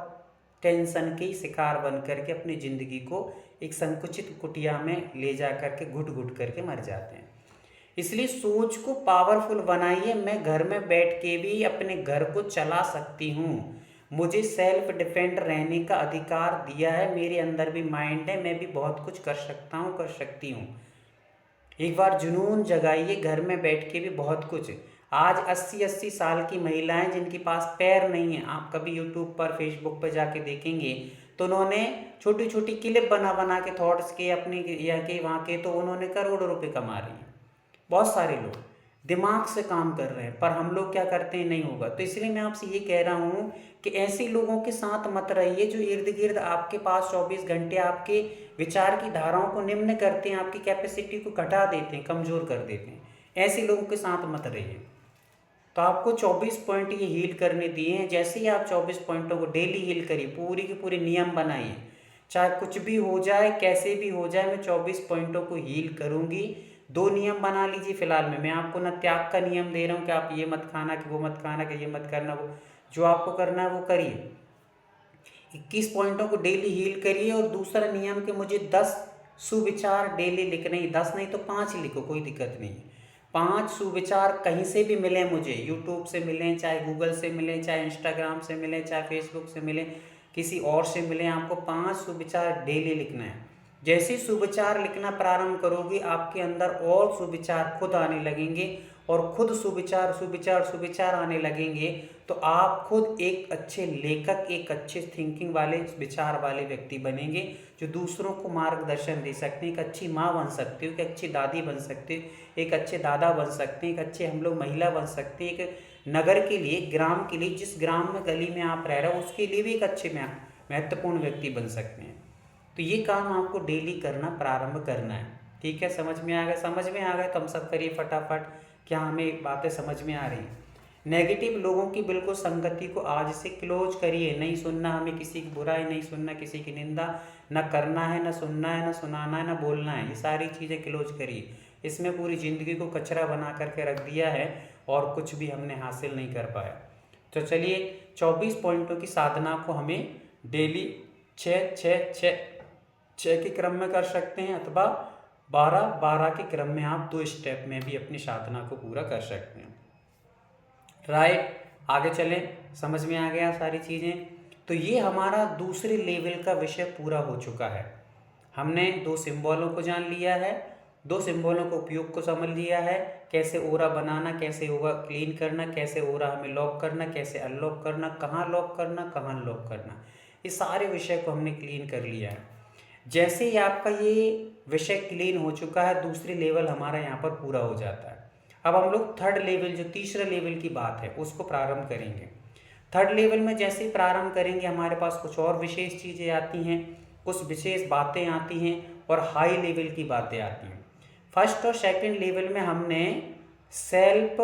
टेंशन के शिकार बन करके अपनी ज़िंदगी को एक संकुचित कुटिया में ले जा करके घुट घुट करके मर जाते हैं। इसलिए सोच को पावरफुल बनाइए। मैं घर में बैठ के भी अपने घर को चला सकती हूँ, मुझे सेल्फ डिफेंड रहने का अधिकार दिया है, मेरे अंदर भी माइंड है, मैं भी बहुत कुछ कर सकता हूँ, कर सकती हूँ। एक बार जुनून जगाइए, घर में बैठ के भी बहुत कुछ। आज 80-80 साल की महिलाएं जिनके पास पैर नहीं है, आप कभी यूट्यूब पर फेसबुक पर जाके देखेंगे तो उन्होंने छोटी छोटी क्लिप बना बना के थॉट्स के अपने या के वहाँ के, तो उन्होंने करोड़ों रुपए कमा रही हैं। बहुत सारे लोग दिमाग से काम कर रहे हैं, पर हम लोग क्या करते हैं, नहीं होगा। तो इसलिए मैं आपसे ये कह रहा हूँ कि ऐसे लोगों के साथ मत रहिए जो इर्द गिर्द आपके पास 24 घंटे आपके विचार की धाराओं को निम्न करते हैं, आपकी कैपेसिटी को घटा देते हैं, कमज़ोर कर देते हैं। ऐसे लोगों के साथ मत रहिए। तो आपको 24 पॉइंट ये हील करने दिए हैं। जैसे ही आप 24 पॉइंटों को डेली हील करिए, पूरी की पूरी नियम बनाइए, चाहे कुछ भी हो जाए, कैसे भी हो जाए, मैं 24 पॉइंटों को हील करूँगी। 2 नियम बना लीजिए फिलहाल में। मैं आपको ना त्याग का नियम दे रहा हूँ कि आप ये मत खाना, कि वो मत खाना, कि ये मत करना, वो जो आपको करना है वो करिए। 21 पॉइंटों को डेली हील करिए। और दूसरा नियम कि मुझे 10 सुविचार डेली लिखने ही, 10 नहीं तो 5 लिखो, कोई दिक्कत नहीं है। 5 सुविचार कहीं से भी मिले मुझे, यूट्यूब से मिलें, चाहे गूगल से मिलें, चाहे इंस्टाग्राम से मिलें, चाहे फेसबुक से मिलें, किसी और से मिलें, आपको 5 सुविचार डेली लिखना है। जैसे सुविचार लिखना प्रारंभ करोगे, आपके अंदर और सुविचार खुद आने लगेंगे, और खुद सुविचार सुविचार सुविचार आने लगेंगे तो आप खुद एक अच्छे लेखक, एक अच्छे थिंकिंग वाले, विचार वाले व्यक्ति बनेंगे, जो दूसरों को मार्गदर्शन दे सकते हैं। एक अच्छी माँ बन सकते हो, एक अच्छी दादी बन सकते हो, एक अच्छे दादा बन सकते हैं, एक अच्छे हम लोग महिला बन सकते हैं। एक नगर के लिए, ग्राम के लिए, जिस ग्राम में गली में आप रह रहे हो उसके लिए भी एक अच्छे महत्वपूर्ण व्यक्ति बन सकते हैं। तो ये काम आपको डेली करना प्रारंभ करना है। ठीक है, समझ में आ गया? समझ में आ गया तो हम सब करिए फटाफट। क्या हमें बातें समझ में आ रही हैं? नेगेटिव लोगों की बिल्कुल संगति को आज से क्लोज करिए। नहीं सुनना हमें किसी की बुराई, नहीं सुनना किसी की निंदा, न करना है, न सुनना है, न सुनाना है, न बोलना है। ये सारी चीज़ें क्लोज करिए। इसमें पूरी ज़िंदगी को कचरा बना करके रख दिया है और कुछ भी हमने हासिल नहीं कर पाया। तो चलिए 24 पॉइंटों की साधना को हमें डेली 6 के क्रम में कर सकते हैं, अथवा 12 के क्रम में आप 2 स्टेप में भी अपनी साधना को पूरा कर सकते हैं। राइट, आगे चलें। समझ में आ गया सारी चीज़ें? तो ये हमारा दूसरे लेवल का विषय पूरा हो चुका है। हमने 2 सिंबलों को जान लिया है, 2 सिंबलों के उपयोग को समझ लिया है, कैसे ओरा बनाना, कैसे ओरा क्लीन करना, कैसे ओरा हमें लॉक करना, कैसे अनलॉक करना, कहाँ लॉक करना, कहाँ अनलॉक करना, ये सारे विषय को हमने क्लीन कर लिया है। जैसे ही आपका ये विषय क्लीन हो चुका है, दूसरी लेवल हमारा यहाँ पर पूरा हो जाता है। अब हम लोग थर्ड लेवल, जो तीसरे लेवल की बात है, उसको प्रारंभ करेंगे। थर्ड लेवल में जैसे ही प्रारंभ करेंगे, हमारे पास कुछ और विशेष चीज़ें आती हैं, कुछ विशेष बातें आती हैं, और हाई लेवल की बातें आती हैं। फर्स्ट और सेकंड लेवल में हमने सेल्फ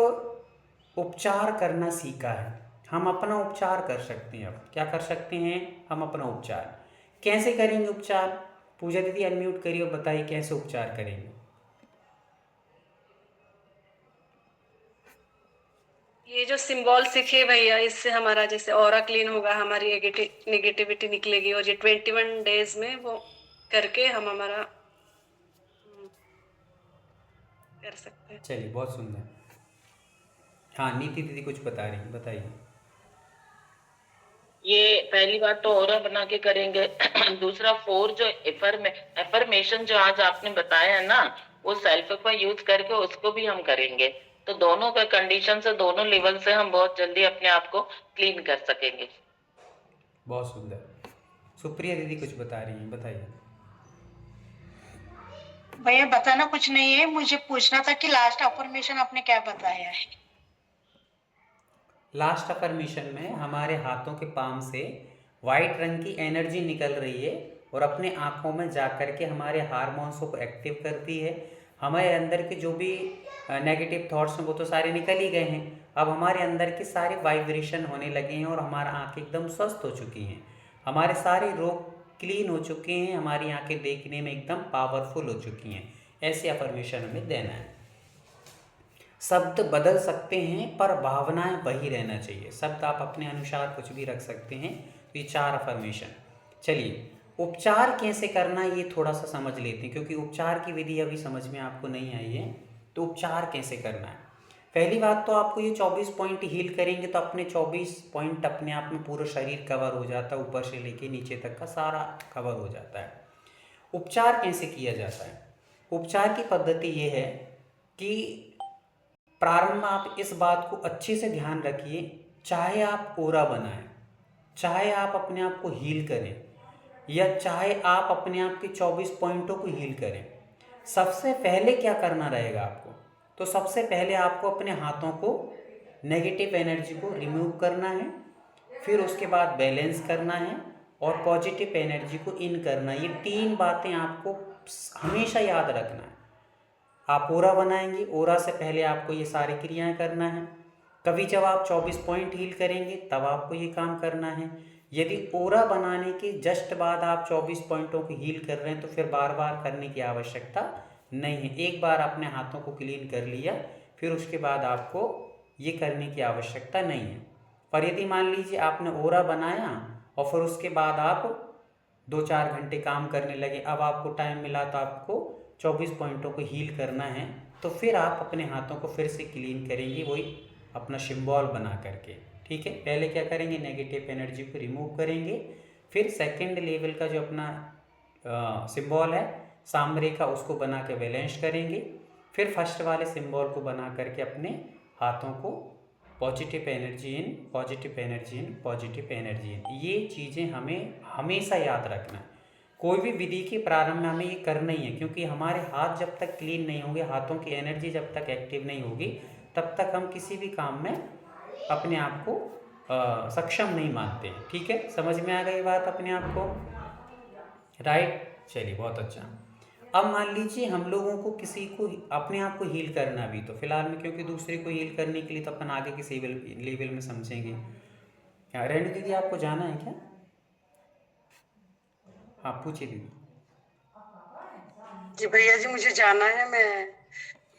उपचार करना सीखा है। हम अपना उपचार कर सकते हैं। अब क्या कर सकते हैं? हम अपना उपचार कैसे करेंगे? उपचार पूजा दीदी अनम्यूट करिए और बताइए कैसे उपचार करेंगे। ये जो सिंबल सीखे भैया, इससे हमारा जैसे ऑरा क्लीन होगा, हमारी नेगेटिविटी निकलेगी, और ये 21 डेज में वो करके हम हमारा कर सकते हैं। चलिए, बहुत सुंदर। हाँ, नीति दीदी कुछ बता रही हैं, बताइए। ये पहली बात तो ओरा बना के करेंगे। दूसरा 4 जो एफर्मेशन जो आज आपने बताया है ना, वो सेल्फ का यूज करके उसको भी हम करेंगे। तो दोनों का कंडीशन से, दोनों लेवल से हम बहुत जल्दी अपने आप को क्लीन कर सकेंगे। बहुत सुंदर। सुप्रिया दीदी कुछ बता रही हैं, बताइए। भैया बताना कुछ नहीं है, मुझे पूछना था कि लास्ट अफर्मेशन आपने क्या बताया है? लास्ट अफर्मेशन में हमारे हाथों के पाम से वाइट रंग की एनर्जी निकल रही है और अपने आँखों में जा कर के हमारे हार्मोन्स को एक्टिव करती है। हमारे अंदर के जो भी नेगेटिव थॉट्स हैं वो तो सारे निकल ही गए हैं। अब हमारे अंदर के सारे वाइब्रेशन होने लगे हैं और हमारा आँखें एकदम स्वस्थ हो चुकी हैं। हमारे सारे रोग क्लीन हो चुके हैं। हमारी आँखें देखने में एकदम पावरफुल हो चुकी हैं। ऐसे अफर्मेशन हमें देना है। शब्द बदल सकते हैं पर भावनाएं वही रहना चाहिए। शब्द आप अपने अनुसार कुछ भी रख सकते हैं। तो ये 4 अफर्मेशन। चलिए, उपचार कैसे करना ये थोड़ा सा समझ लेते हैं, क्योंकि उपचार की विधि अभी समझ में आपको नहीं आई है। तो उपचार कैसे करना है? पहली बात तो आपको ये 24 पॉइंट हील करेंगे तो अपने 24 पॉइंट अपने आप में पूरा शरीर कवर हो जाता है, ऊपर से लेके नीचे तक का सारा कवर हो जाता है। उपचार कैसे किया जाता है? उपचार की पद्धति ये है कि प्रारंभ में आप इस बात को अच्छे से ध्यान रखिए, चाहे आप ओरा बनाएं, चाहे आप अपने आप को हील करें, या चाहे आप अपने आप के 24 पॉइंटों को हील करें, सबसे पहले क्या करना रहेगा आपको? तो सबसे पहले आपको अपने हाथों को नेगेटिव एनर्जी को रिमूव करना है, फिर उसके बाद बैलेंस करना है और पॉजिटिव एनर्जी को इन करना है। ये 3 बातें आपको हमेशा याद रखना है। आप ओरा बनाएंगे, ओरा से पहले आपको ये सारी क्रियाएं करना है। कभी जब आप 24 पॉइंट हील करेंगे तब आपको ये काम करना है। यदि ओरा बनाने के जस्ट बाद आप 24 पॉइंटों को हील कर रहे हैं तो फिर बार बार करने की आवश्यकता नहीं है। एक बार अपने हाथों को क्लीन कर लिया, फिर उसके बाद आपको ये करने की आवश्यकता नहीं है। पर यदि मान लीजिए आपने ओरा बनाया और फिर उसके बाद आप 2-4 घंटे काम करने लगे, अब आपको टाइम मिला तो आपको 24 पॉइंटों को हील करना है, तो फिर आप अपने हाथों को फिर से क्लीन करेंगे, वही अपना सिंबल बना करके। ठीक है, पहले क्या करेंगे, नेगेटिव एनर्जी को रिमूव करेंगे, फिर सेकंड लेवल का जो अपना सिंबल है सामरेखा, उसको बना के बैलेंस करेंगे, फिर फर्स्ट वाले सिंबल को बना करके अपने हाथों को positive energy in, positive energy in, positive energy in, ये चीज़ें हमें हमेशा याद रखना है। कोई भी विधि के प्रारंभ में हमें ये करना ही है, क्योंकि हमारे हाथ जब तक क्लीन नहीं होंगे, हाथों की एनर्जी जब तक एक्टिव नहीं होगी, तब तक हम किसी भी काम में अपने आप को सक्षम नहीं मानते हैं। ठीक है, समझ में आ गई बात अपने आप को? राइट, चलिए बहुत अच्छा। अब मान लीजिए हम लोगों को किसी को अपने आप को हील करना भी, तो फिलहाल में क्योंकि दूसरे को हील करने के लिए तो अपन आगे किसी लेवल में समझेंगे। रेणु दीदी आपको जाना है क्या? हाँ पूछिए दीदी। जी भैया जी, मुझे जाना है, मैं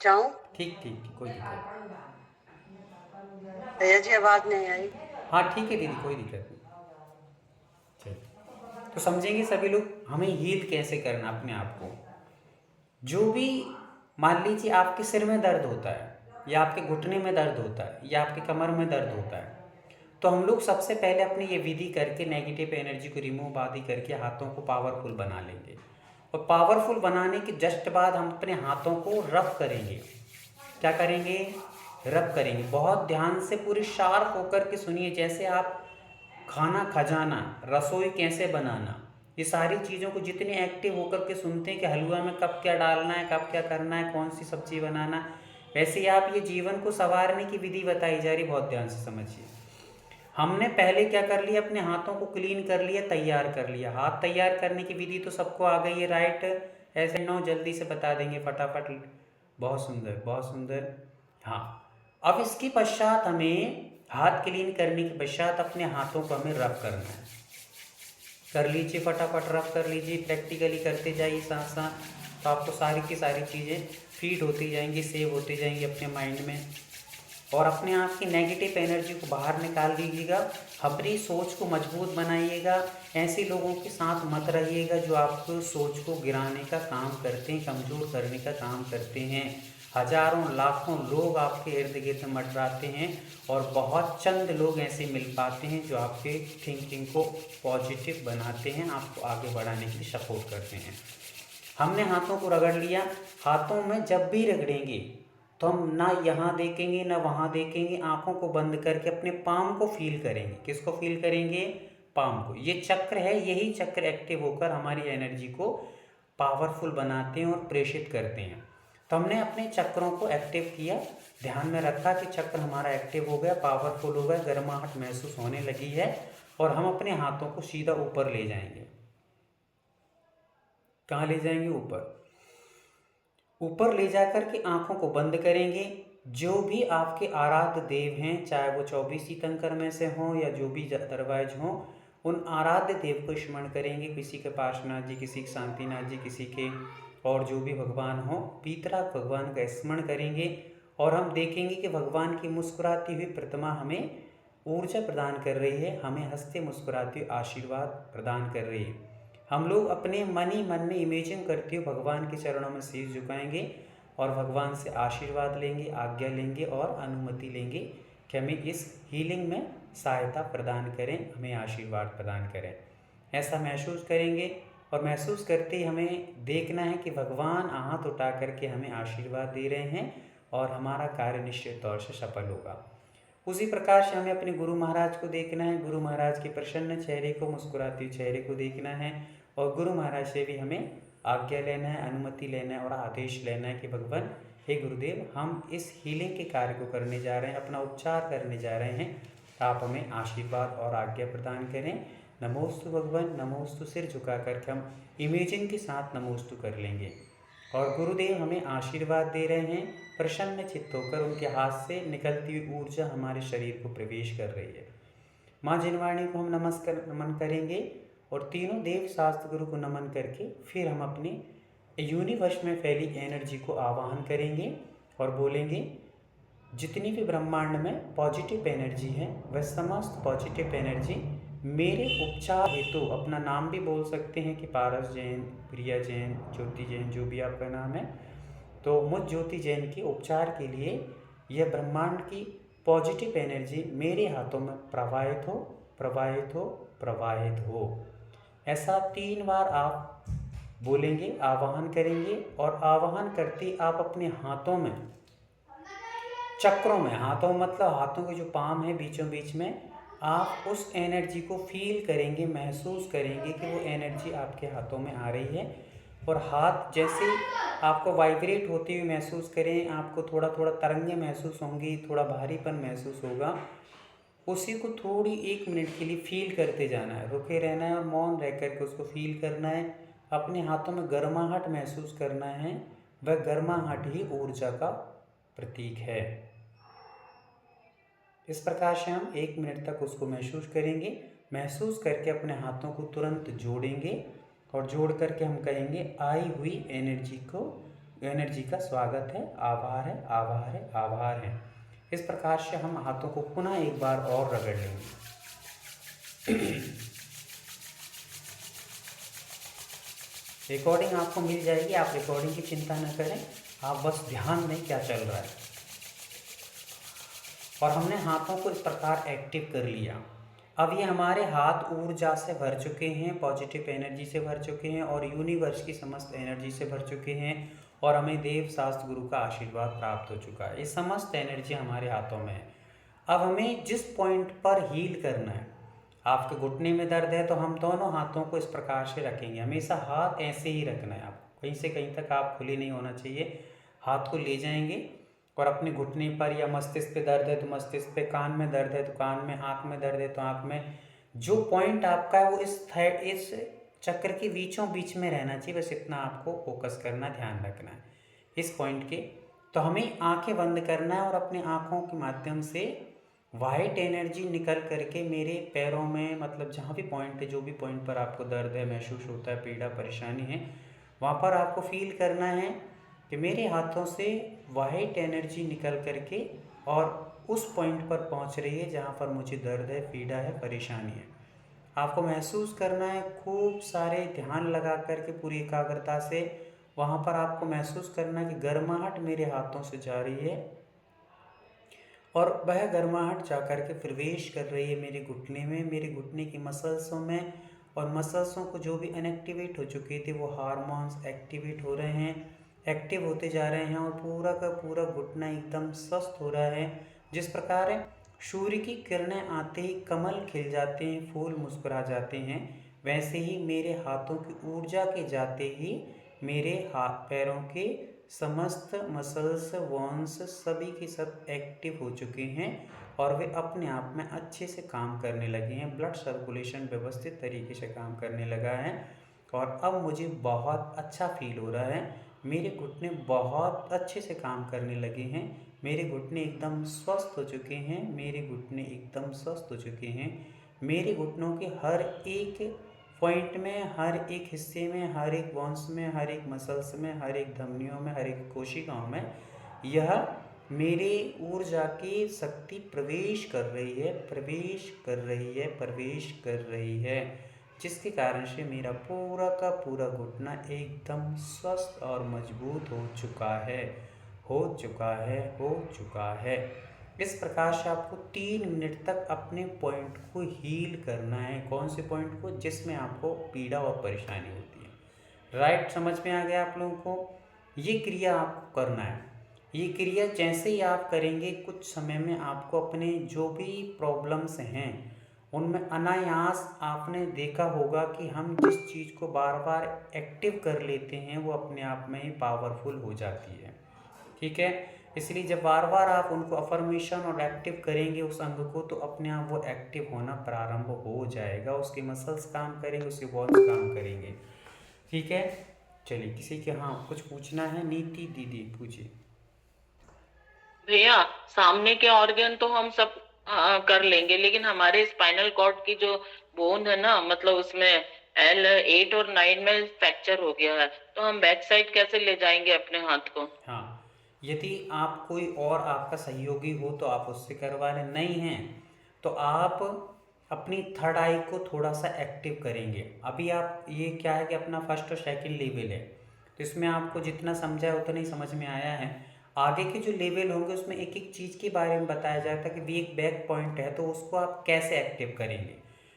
जाऊं? ठीक ठीक ठीक, कोई दिक्कत नहीं। भैया जी आवाज नहीं आई। हाँ ठीक है दीदी, कोई दिक्कत नहीं। चलिए, तो समझेंगे सभी लोग हमें हील कैसे करना अपने आप को। जो भी मान लीजिए आपके सिर में दर्द होता है, या आपके घुटने में दर्द होता है, या आपके कमर में दर्द होता है, तो हम लोग सबसे पहले अपनी ये विधि करके नेगेटिव एनर्जी को रिमूव आदि करके हाथों को पावरफुल बना लेंगे। और पावरफुल बनाने के जस्ट बाद हम अपने हाथों को रब करेंगे। क्या करेंगे? रब करेंगे। बहुत ध्यान से पूरे शार्प होकर के सुनिए, जैसे आप खाना खजाना, रसोई कैसे बनाना, ये सारी चीज़ों को जितने एक्टिव होकर के सुनते हैं कि हलवा में कब क्या डालना है, कब क्या करना है, कौन सी सब्जी बनाना, वैसे ही आप ये जीवन को संवारने की विधि बताई जा रही, बहुत ध्यान से समझिए। हमने पहले क्या कर लिया, अपने हाथों को क्लीन कर लिया, तैयार कर लिया। हाथ तैयार करने की विधि तो सबको आ गई है, राइट? ऐसे नो जल्दी से बता देंगे फटाफट। बहुत सुंदर, बहुत सुंदर। हाँ, अब इसके पश्चात हमें हाथ क्लीन करने के पश्चात अपने हाथों को हमें रब करना है। कर लीजिए फटाफट, रब कर लीजिए, प्रैक्टिकली करते जाइए साथ साथ, तो आपको सारी की सारी चीज़ें फीड होती जाएंगी, सेव होती जाएंगी अपने माइंड में। और अपने आप की नेगेटिव एनर्जी को बाहर निकाल दीजिएगा, अपनी सोच को मजबूत बनाइएगा। ऐसे लोगों के साथ मत रहिएगा जो आपको सोच को गिराने का काम करते हैं, कमज़ोर करने का काम करते हैं। हजारों लाखों लोग आपके इर्द गिर्द मंडराते हैं और बहुत चंद लोग ऐसे मिल पाते हैं जो आपके थिंकिंग को पॉजिटिव बनाते हैं, आपको आगे बढ़ाने के लिए सपोर्ट करते हैं। हमने हाथों को रगड़ लिया। हाथों में जब भी रगड़ेंगे तो हम ना यहाँ देखेंगे ना वहाँ देखेंगे, आंखों को बंद करके अपने पाम को फील करेंगे। किसको फील करेंगे? पाम को। ये चक्र है, यही चक्र एक्टिव होकर हमारी एनर्जी को पावरफुल बनाते हैं और प्रेषित करते हैं। तो हमने अपने चक्रों को एक्टिव किया, ध्यान में रखा कि चक्र हमारा एक्टिव हो गया, पावरफुल हो गया, गर्माहट महसूस होने लगी है, और हम अपने हाथों को सीधा ऊपर ले जाएंगे। कहाँ ले जाएंगे? ऊपर। ऊपर ले जाकर के आंखों को बंद करेंगे। जो भी आपके आराध्य देव हैं, चाहे वो 24 तीर्थंकर में से हों या जो भी अदरवाइज हों, उन आराध्य देव को स्मरण करेंगे। किसी के पार्श्वनाथ जी, किसी के शांतिनाथ जी, किसी के और जो भी भगवान हो, वीतराग भगवान का स्मरण करेंगे। और हम देखेंगे कि भगवान की मुस्कुराती हुई प्रतिमा हमें ऊर्जा प्रदान कर रही है, हमें हंसते मुस्कुराते हुए आशीर्वाद प्रदान कर रही है। हम लोग अपने मन ही मन में इमेजिन करते हुए भगवान के चरणों में शीश झुकाएंगे और भगवान से आशीर्वाद लेंगे, आज्ञा लेंगे और अनुमति लेंगे कि हमें इस हीलिंग में सहायता प्रदान करें, हमें आशीर्वाद प्रदान करें। ऐसा महसूस करेंगे और महसूस करते ही हमें देखना है कि भगवान हाथ उठा करके हमें आशीर्वाद दे रहे हैं और हमारा कार्य निश्चित तौर से सफल होगा। उसी प्रकार से हमें अपने गुरु महाराज को देखना है, गुरु महाराज के प्रसन्न चेहरे को, मुस्कुराते चेहरे को देखना है और गुरु महाराज से भी हमें आज्ञा लेना है, अनुमति लेना है और आदेश लेना है कि भगवान हे गुरुदेव, हम इस हीलिंग के कार्य को करने जा रहे हैं, अपना उपचार करने जा रहे हैं, आप हमें आशीर्वाद और आज्ञा प्रदान करें। नमोस्तु भगवान, नमोस्तु, सिर झुका करके हम इमेजिंग के साथ नमोस्तु कर लेंगे और गुरुदेव हमें आशीर्वाद दे रहे हैं। प्रसन्न चित्त होकर उनके हाथ से निकलती हुई ऊर्जा हमारे शरीर को प्रवेश कर रही है। माँ जिनवाणी को हम नमन करेंगे और तीनों देव शास्त्र गुरु को नमन करके फिर हम अपने यूनिवर्स में फैली एनर्जी को आवाहन करेंगे और बोलेंगे जितनी भी ब्रह्मांड में पॉजिटिव एनर्जी है वह समस्त पॉजिटिव एनर्जी मेरे उपचार हेतु, अपना नाम भी बोल सकते हैं कि पारस जैन, प्रिया जैन, ज्योति जैन, जो भी आपका नाम है, तो मुझ ज्योति जैन के उपचार के लिए यह ब्रह्मांड की पॉजिटिव एनर्जी मेरे हाथों में प्रवाहित हो, प्रवाहित हो, प्रवाहित हो। ऐसा 3 बार आप बोलेंगे, आवाहन करेंगे और आवाहन करते आप अपने हाथों में, चक्रों में, हाथों मतलब हाथों के जो पाम है बीचों बीच में, आप उस एनर्जी को फील करेंगे, महसूस करेंगे कि वो एनर्जी आपके हाथों में आ रही है और हाथ जैसे आपको वाइब्रेट होती हुई महसूस करें, आपको थोड़ा थोड़ा तरंगें महसूस होंगी, थोड़ा भारीपन महसूस होगा, उसी को थोड़ी 1 मिनट के लिए फील करते जाना है, रुके रहना है और मौन रह कर के उसको फील करना है। अपने हाथों में गर्माहट महसूस करना है, वह गर्माहट ही ऊर्जा का प्रतीक है। इस प्रकार से हम 1 मिनट तक उसको महसूस करेंगे। महसूस करके अपने हाथों को तुरंत जोड़ेंगे और जोड़ करके हम कहेंगे आई हुई एनर्जी का स्वागत है, आभार है, आभार है, आभार है। इस प्रकार से हम हाथों को पुनः एक बार और रगड़ लेंगे। रिकॉर्डिंग आपको मिल जाएगी, आप रिकॉर्डिंग की चिंता न करें, आप बस ध्यान दें क्या चल रहा है। और हमने हाथों को इस प्रकार एक्टिव कर लिया। अब ये हमारे हाथ ऊर्जा से भर चुके हैं, पॉजिटिव एनर्जी से भर चुके हैं और यूनिवर्स की समस्त एनर्जी से भर चुके हैं और हमें देव शास्त्र गुरु का आशीर्वाद प्राप्त हो चुका है। ये समस्त एनर्जी हमारे हाथों में है। अब हमें जिस पॉइंट पर हील करना है, आपके घुटने में दर्द है तो हम दोनों हाथों को इस प्रकार से रखेंगे। हमेशा हाथ ऐसे ही रखना है, आपको कहीं से कहीं तक आप खुले नहीं होना चाहिए। हाथ को ले जाएंगे और अपने घुटने पर या मस्तिष्क पे दर्द है तो मस्तिष्क पे, कान में दर्द है तो कान में, आँख में दर्द है तो आँख में, जो पॉइंट आपका है वो इस चक्र के बीचों बीच में रहना चाहिए। बस इतना आपको फोकस करना, ध्यान रखना है इस पॉइंट के। तो हमें आंखें बंद करना है और अपने आँखों के माध्यम से वाइट एनर्जी निकल करके मेरे पैरों में, मतलब जहाँ भी पॉइंट है, जो भी पॉइंट पर आपको दर्द है, महसूस होता है, पीड़ा परेशानी है, वहाँ पर आपको फील करना है कि मेरे हाथों से वाइट एनर्जी निकल करके और उस पॉइंट पर पहुंच रही है जहां पर मुझे दर्द है, पीड़ा है, परेशानी है। आपको महसूस करना है, खूब सारे ध्यान लगा करके पूरी एकाग्रता से वहां पर आपको महसूस करना है कि गर्माहट मेरे हाथों से जा रही है और वह गर्माहट जा कर के प्रवेश कर रही है मेरे घुटने में, मेरे घुटने की मसल्सों में, और मसल्सों को जो भी अनएक्टिवेट हो चुके थे वो हार्मोन्स एक्टिवेट हो रहे हैं, एक्टिव होते जा रहे हैं और पूरा का पूरा घुटना एकदम स्वस्थ हो रहा है। जिस प्रकार सूर्य की किरणें आते ही कमल खिल जाते हैं, फूल मुस्कुरा जाते हैं, वैसे ही मेरे हाथों की ऊर्जा के जाते ही मेरे हाथ पैरों के समस्त मसल्स, वॉन्स सभी के सब एक्टिव हो चुके हैं और वे अपने आप में अच्छे से काम करने लगे हैं। ब्लड सर्कुलेशन व्यवस्थित तरीके से काम करने लगा है और अब मुझे बहुत अच्छा फील हो रहा है। मेरे घुटने बहुत अच्छे से काम करने लगे हैं, मेरे घुटने एकदम स्वस्थ हो चुके हैं, मेरे घुटने एकदम स्वस्थ हो चुके हैं। मेरे घुटनों के हर एक पॉइंट में, हर एक हिस्से में, हर एक बोन्स में, हर एक मसल्स में, हर एक धमनियों में, हर एक कोशिकाओं में यह मेरे ऊर्जा की शक्ति प्रवेश कर रही है, प्रवेश कर रही है, प्रवेश कर रही है। जिसके कारण से मेरा पूरा का पूरा घुटना एकदम स्वस्थ और मजबूत हो चुका है, हो चुका है, हो चुका है। इस प्रकार से आपको 3 मिनट तक अपने पॉइंट को हील करना है। कौन से पॉइंट को? जिसमें आपको पीड़ा और परेशानी होती है। राइट, समझ में आ गया आप लोगों को? ये क्रिया आपको करना है। ये क्रिया जैसे ही आप करेंगे कुछ समय में आपको अपने जो भी प्रॉब्लम्स हैं उनमें अनायास आपने देखा होगा कि हम जिस चीज़ को बार बार एक्टिव कर लेते हैं वो अपने आप में ही पावरफुल हो जाती है। ठीक है, इसलिए जब बार बार आप उनको अफर्मेशन और एक्टिव करेंगे उस अंग को तो अपने आप वो एक्टिव होना प्रारंभ हो जाएगा। उसके मसल्स काम करेंगे, उसके बॉन्स काम करेंगे। ठीक है, चलिए किसी के हाँ कुछ पूछना है? नीति दीदी पूछिए। भैया सामने के ऑर्गन तो हम सब कर लेंगे, लेकिन हमारे स्पाइनल कॉर्ड की जो बोन है ना, मतलब उसमें L8 और 9 में फ्रैक्चर हो गया है, तो हम बैक साइड कैसे ले जाएंगे अपने हाथ को? हाँ, यदि आप कोई और आपका सहयोगी हो तो आप उससे करवा लें, नहीं हैं तो आप अपनी थर्ड आई को थोड़ा सा एक्टिव करेंगे। अभी आप ये क्या है कि अपना फर्स्ट और सेकंड लेवल है तो इसमें आपको जितना समझा है उतना ही समझ में आया है। आगे के जो लेवल होंगे उसमें एक एक चीज़ के बारे में बताया जाता है कि भी एक बैक पॉइंट है तो उसको आप कैसे एक्टिव करेंगे,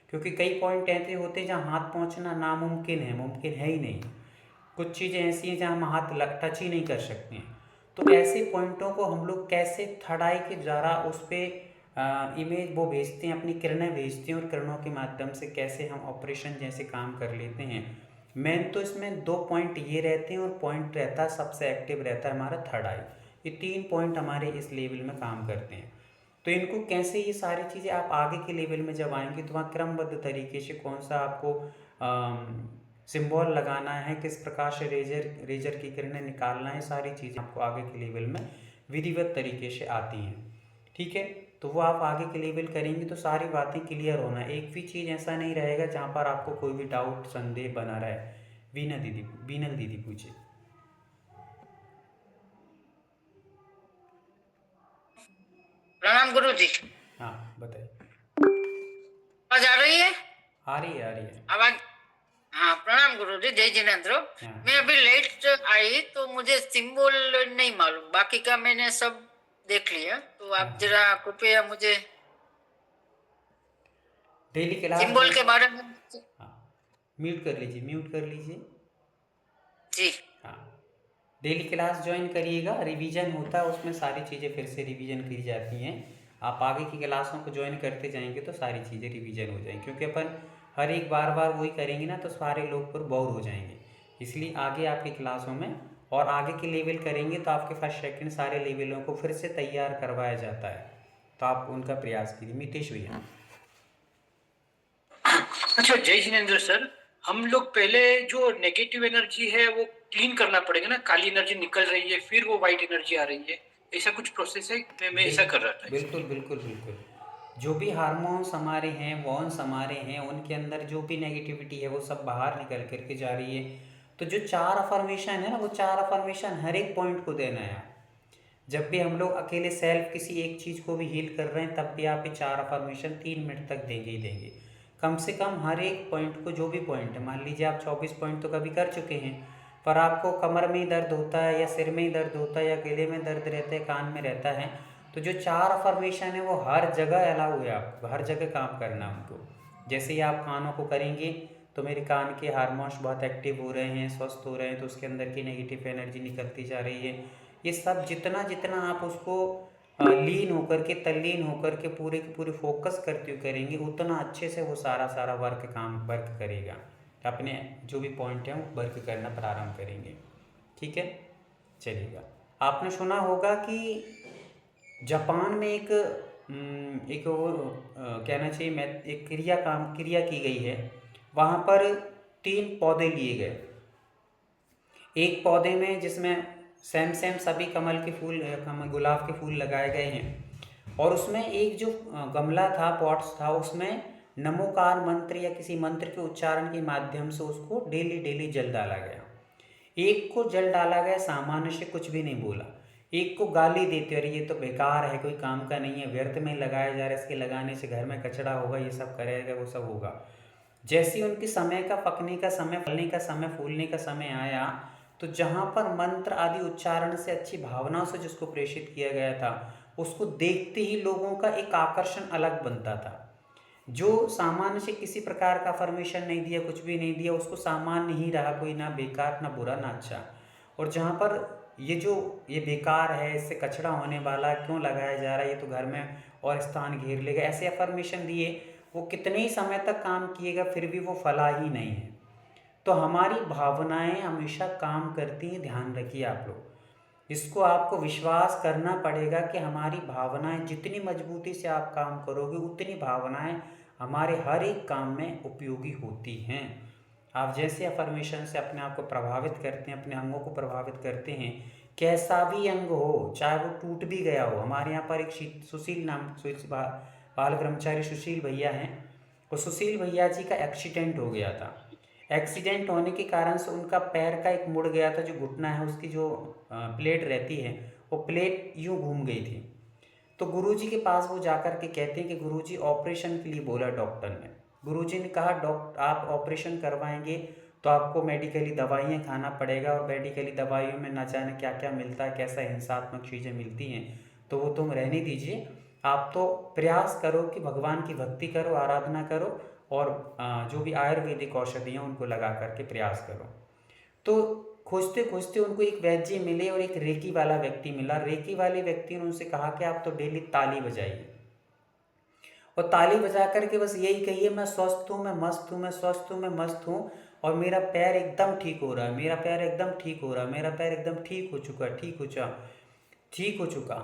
क्योंकि कई पॉइंट ऐसे होते हैं जहाँ हाथ पहुँचना नामुमकिन है, मुमकिन है ही नहीं। कुछ चीज़ें ऐसी हैं जहाँ हम हाथ टच ही नहीं कर सकते हैं। तो ऐसे पॉइंटों को हम लोग कैसे थर्ड आई के द्वारा उस पर इमेज वो भेजते हैं, अपनी किरणें भेजते हैं और किरणों के माध्यम से कैसे हम ऑपरेशन जैसे काम कर लेते हैं। मेन तो इसमें 2 पॉइंट ये रहते हैं और पॉइंट रहता है सबसे एक्टिव रहता है हमारा थर्ड आई। ये 3 पॉइंट हमारे इस लेवल में काम करते हैं। तो इनको कैसे ये सारी चीज़ें आप आगे के लेवल में जब आएंगे तो वहाँ क्रमबद्ध तरीके से कौन सा आपको सिंबल लगाना है, किस प्रकार से रेजर की किरणें निकालना है, सारी चीज़ें आपको आगे के लेवल में विधिवत तरीके से आती हैं। ठीक है, तो वो आप आगे के लेवल करेंगे तो सारी बातें क्लियर होना। एक भी चीज़ ऐसा नहीं रहेगा जहाँ पर आपको कोई भी डाउट संदेह बना रहे। बीनल दीदी पूछिए। प्रणाम गुरु जी। हाँ बताइए। आवाज आ रही है? आ रही है आवाज। हाँ, प्रणाम गुरु जी, जय जिनेन्द्र। हाँ। मैं अभी लेट आई तो मुझे सिंबल नहीं मालूम, बाकी का मैंने सब देख लिया, तो आप हाँ। जरा कृपया मुझे डेली क्लास सिंबल के बारे में। हाँ, म्यूट कर लीजिए। जी हाँ, डेली क्लास ज्वाइन करिएगा, रिवीजन होता है उसमें सारी चीज़ें फिर से रिवीजन की जाती हैं। आप आगे की क्लासों को ज्वाइन करते जाएंगे तो सारी चीज़ें रिवीजन हो जाएंगी, क्योंकि अपन हर एक बार वही करेंगे ना तो सारे लोग पर बोर हो जाएंगे। इसलिए आगे आपकी क्लासों में और आगे के लेवल करेंगे तो आपके फर्स्ट सेकंड सारे लेवलों को फिर से तैयार करवाया जाता है, तो आप उनका प्रयास कीजिए। मितेश भैया। अच्छा, जय जिनेन्द्र सर, हम लोग पहले जो नेगेटिव एनर्जी है वो क्लीन करना पड़ेगा ना, काली एनर्जी निकल रही है फिर वो वाइट एनर्जी आ रही है, ऐसा कुछ प्रोसेस है? मैं ऐसा कर रहा था। बिल्कुल। जो भी हार्मोन्स हमारे हैं, वॉन्स हमारे हैं, उनके अंदर जो भी नेगेटिविटी है वो सब बाहर निकल करके जा रही है। तो जो 4 अफर्मेशन है ना, वो 4 अफर्मेशन हर एक पॉइंट को देना है। जब भी हम लोग अकेले सेल्फ किसी एक चीज़ को भी हील कर रहे हैं तब भी आप ये 4 अफर्मेशन 3 मिनट तक देंगे ही देंगे, कम से कम हर एक पॉइंट को। जो भी पॉइंट है, मान लीजिए आप 24 पॉइंट तो कभी कर चुके हैं, पर आपको कमर में ही दर्द होता है या सिर में ही दर्द होता है या गले में दर्द रहता है, कान में रहता है, तो जो 4 अफर्मेशन है वो हर जगह अलाउ है, आपको हर जगह काम करना है उनको। जैसे ही आप कानों को करेंगे तो मेरे कान के हार्मोन्स बहुत एक्टिव हो रहे हैं, स्वस्थ हो रहे हैं, तो उसके अंदर की नेगेटिव एनर्जी निकलती जा रही है। ये सब जितना जितना आप उसको लीन होकर के, तल्लीन होकर के पूरे की पूरे फोकस करते हुए करेंगे, उतना अच्छे से वो सारा वर्क करेगा। अपने जो भी पॉइंट हैं वो वर्क करना प्रारंभ करेंगे। ठीक है, चलिएगा। आपने सुना होगा कि जापान में एक वो कहना चाहिए मैं एक क्रिया की गई है। वहाँ पर 3 पौधे लिए गए। एक पौधे में जिसमें सेम सभी कमल के फूल, गुलाब के फूल लगाए गए हैं, और उसमें एक जो गमला था, पॉट्स था, उसमें नमोकार मंत्र या किसी मंत्र के उच्चारण के माध्यम से उसको डेली जल डाला गया। एक को जल डाला गया, सामान्य से कुछ भी नहीं बोला। एक को गाली देते, अरे ये तो बेकार है, कोई काम का नहीं है, व्यर्थ में लगाया जा रहा है, इसके लगाने से घर में कचरा होगा, ये सब करेगा वो सब होगा। जैसे ही उनके समय का पकने का समय, फलने का समय, फूलने का समय आया, तो जहाँ पर मंत्र आदि उच्चारण से, अच्छी भावनाओं से जिसको प्रेषित किया गया था, उसको देखते ही लोगों का एक आकर्षण अलग बनता था। जो सामान्य से किसी प्रकार का फॉर्मेशन नहीं दिया, कुछ भी नहीं दिया, उसको सामान्य ही रहा, कोई ना बेकार ना बुरा ना अच्छा। और जहाँ पर ये बेकार है, इससे कचरा होने वाला, क्यों लगाया जा रहा है, ये तो घर में और स्थान घेर लेगा, ऐसे अफर्मेशन दिए, वो कितने ही समय तक काम किएगा फिर भी वो फला ही नहीं है। तो हमारी भावनाएं हमेशा काम करती हैं, ध्यान रखिए आप लोग। इसको आपको विश्वास करना पड़ेगा कि हमारी भावनाएं, जितनी मजबूती से आप काम करोगे उतनी भावनाएं हमारे हर एक काम में उपयोगी होती हैं। आप जैसे अफर्मेशन से अपने आप को प्रभावित करते हैं, अपने अंगों को प्रभावित करते हैं, कैसा भी अंग हो, चाहे वो टूट भी गया हो। हमारे यहाँ पर एक सुशील नाम बाल ब्रह्मचारी सुशील भैया हैं, वो सुशील भैया जी का एक्सीडेंट हो गया था। एक्सीडेंट होने के कारण से उनका पैर का एक मुड़ गया था, जो घुटना है उसकी जो प्लेट रहती है, वो प्लेट यूँ घूम गई थी। तो गुरुजी के पास वो जाकर के कहते हैं कि गुरुजी ऑपरेशन के लिए बोला डॉक्टर ने। गुरुजी ने कहा डॉक्टर आप ऑपरेशन करवाएंगे तो आपको मेडिकली दवाइयाँ खाना पड़ेगा, और मेडिकली दवाइयों में न जाने क्या क्या मिलता है, कैसा हिंसात्मक चीज़ें मिलती हैं, तो वो तुम रहने दीजिए। आप तो प्रयास करो कि भगवान की भक्ति करो, आराधना करो, और जो भी आयुर्वेदिक औषधियाँ उनको लगा करके प्रयास करो। तो खोजते खोजते उनको एक वैद्य मिले और एक रेकी वाला व्यक्ति मिला। रेकी वाले व्यक्ति ने उनसे कहा कि आप तो डेली ताली बजाइए, और ताली बजा करके बस यही कहिए मैं स्वस्थ हूँ, मैं मस्त हूँ, मैं स्वस्थ हूँ, मैं मस्त हूँ, और मेरा पैर एकदम ठीक हो रहा है, मेरा पैर एकदम ठीक हो रहा है, मेरा पैर एकदम ठीक हो चुका, ठीक हो चुका।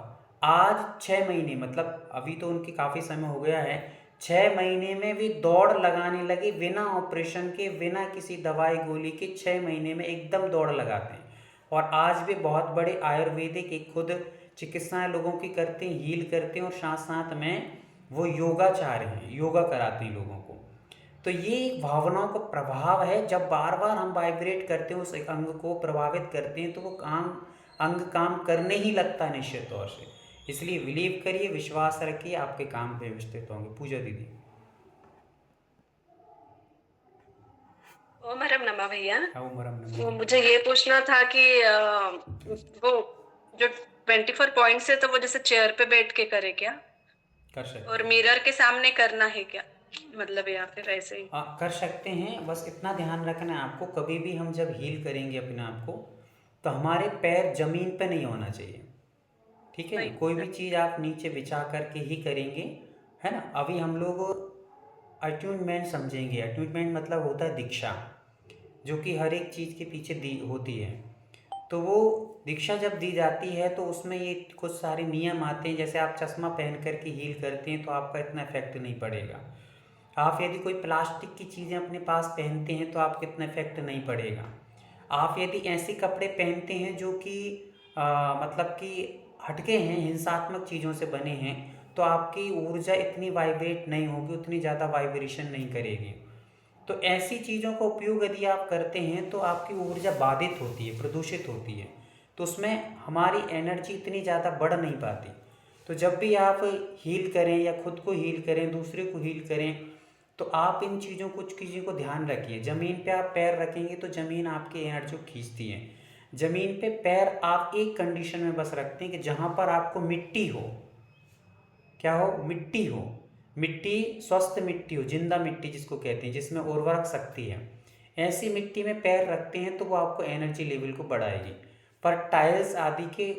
आज 6 महीने, मतलब अभी तो उनकी काफ़ी समय हो गया है, 6 महीने में भी दौड़ लगाने लगे, बिना ऑपरेशन के, बिना किसी दवाई गोली के 6 महीने में एकदम दौड़ लगाते हैं। और आज भी बहुत बड़े आयुर्वेदिक एक खुद चिकित्साएं लोगों की करते हैं, हील करते हैं, और साथ साथ में वो योगाचार्य हैं, योगा कराते हैं लोगों को। तो ये एक भावनाओं का प्रभाव है। जब बार बार हम वाइब्रेट करते हैं, उस अंग को प्रभावित करते हैं, तो वो अंग काम करने ही लगता है निश्चित तौर से। इसलिए बिलीव करिए, विश्वास रखिए, आपके काम व्यवस्थित होंगे। पूजा दीदी। ओम हरम नमा भैया। ओम हरम तो नमः। मुझे ये पूछना था कि वो जो 24 पॉइंट्स है, तो वो जैसे चेयर पे बैठ के करे क्या, कर सकते और हैं। मिरर के सामने करना है क्या, मतलब या फिर ऐसे ही? कर सकते हैं, बस इतना ध्यान रखना है आपको, कभी भी हम जब हील करेंगे अपने आप को, तो हमारे पैर जमीन पे नहीं होना चाहिए, ठीक है। नहीं। कोई भी चीज़ आप नीचे बिछा करके ही करेंगे, है ना। अभी हम लोग अट्यूनमेंट समझेंगे। अट्यूनमेंट मतलब होता है दीक्षा, जो कि हर एक चीज़ के पीछे दी होती है। तो वो दीक्षा जब दी जाती है तो उसमें ये कुछ सारे नियम आते हैं। जैसे आप चश्मा पहन करके हील करते हैं तो आपका इतना इफेक्ट नहीं पड़ेगा। आप यदि कोई प्लास्टिक की चीज़ें अपने पास पहनते हैं तो आपको इतना इफेक्ट नहीं पड़ेगा। आप यदि ऐसे कपड़े पहनते हैं जो कि मतलब कि हटके हैं, हिंसात्मक चीज़ों से बने हैं, तो आपकी ऊर्जा इतनी वाइब्रेट नहीं होगी, उतनी ज़्यादा वाइब्रेशन नहीं करेगी। तो ऐसी चीज़ों का उपयोग यदि आप करते हैं तो आपकी ऊर्जा बाधित होती है, प्रदूषित होती है, तो उसमें हमारी एनर्जी इतनी ज़्यादा बढ़ नहीं पाती। तो जब भी आप हील करें या खुद को हील करें, दूसरे को हील करें, तो आप इन चीज़ों कुछ चीज़ों को ध्यान रखिए। ज़मीन पे आप पैर रखेंगे तो ज़मीन आपकी एनर्जी को खींचती है। ज़मीन पे पैर आप एक कंडीशन में बस रखते हैं कि जहाँ पर आपको मिट्टी हो, क्या हो, मिट्टी हो, मिट्टी स्वस्थ मिट्टी हो, जिंदा मिट्टी जिसको कहते हैं, जिसमें उर्वरक शक्ति है, ऐसी मिट्टी में पैर रखते हैं तो वो आपको एनर्जी लेवल को बढ़ाएगी। पर टाइल्स आदि के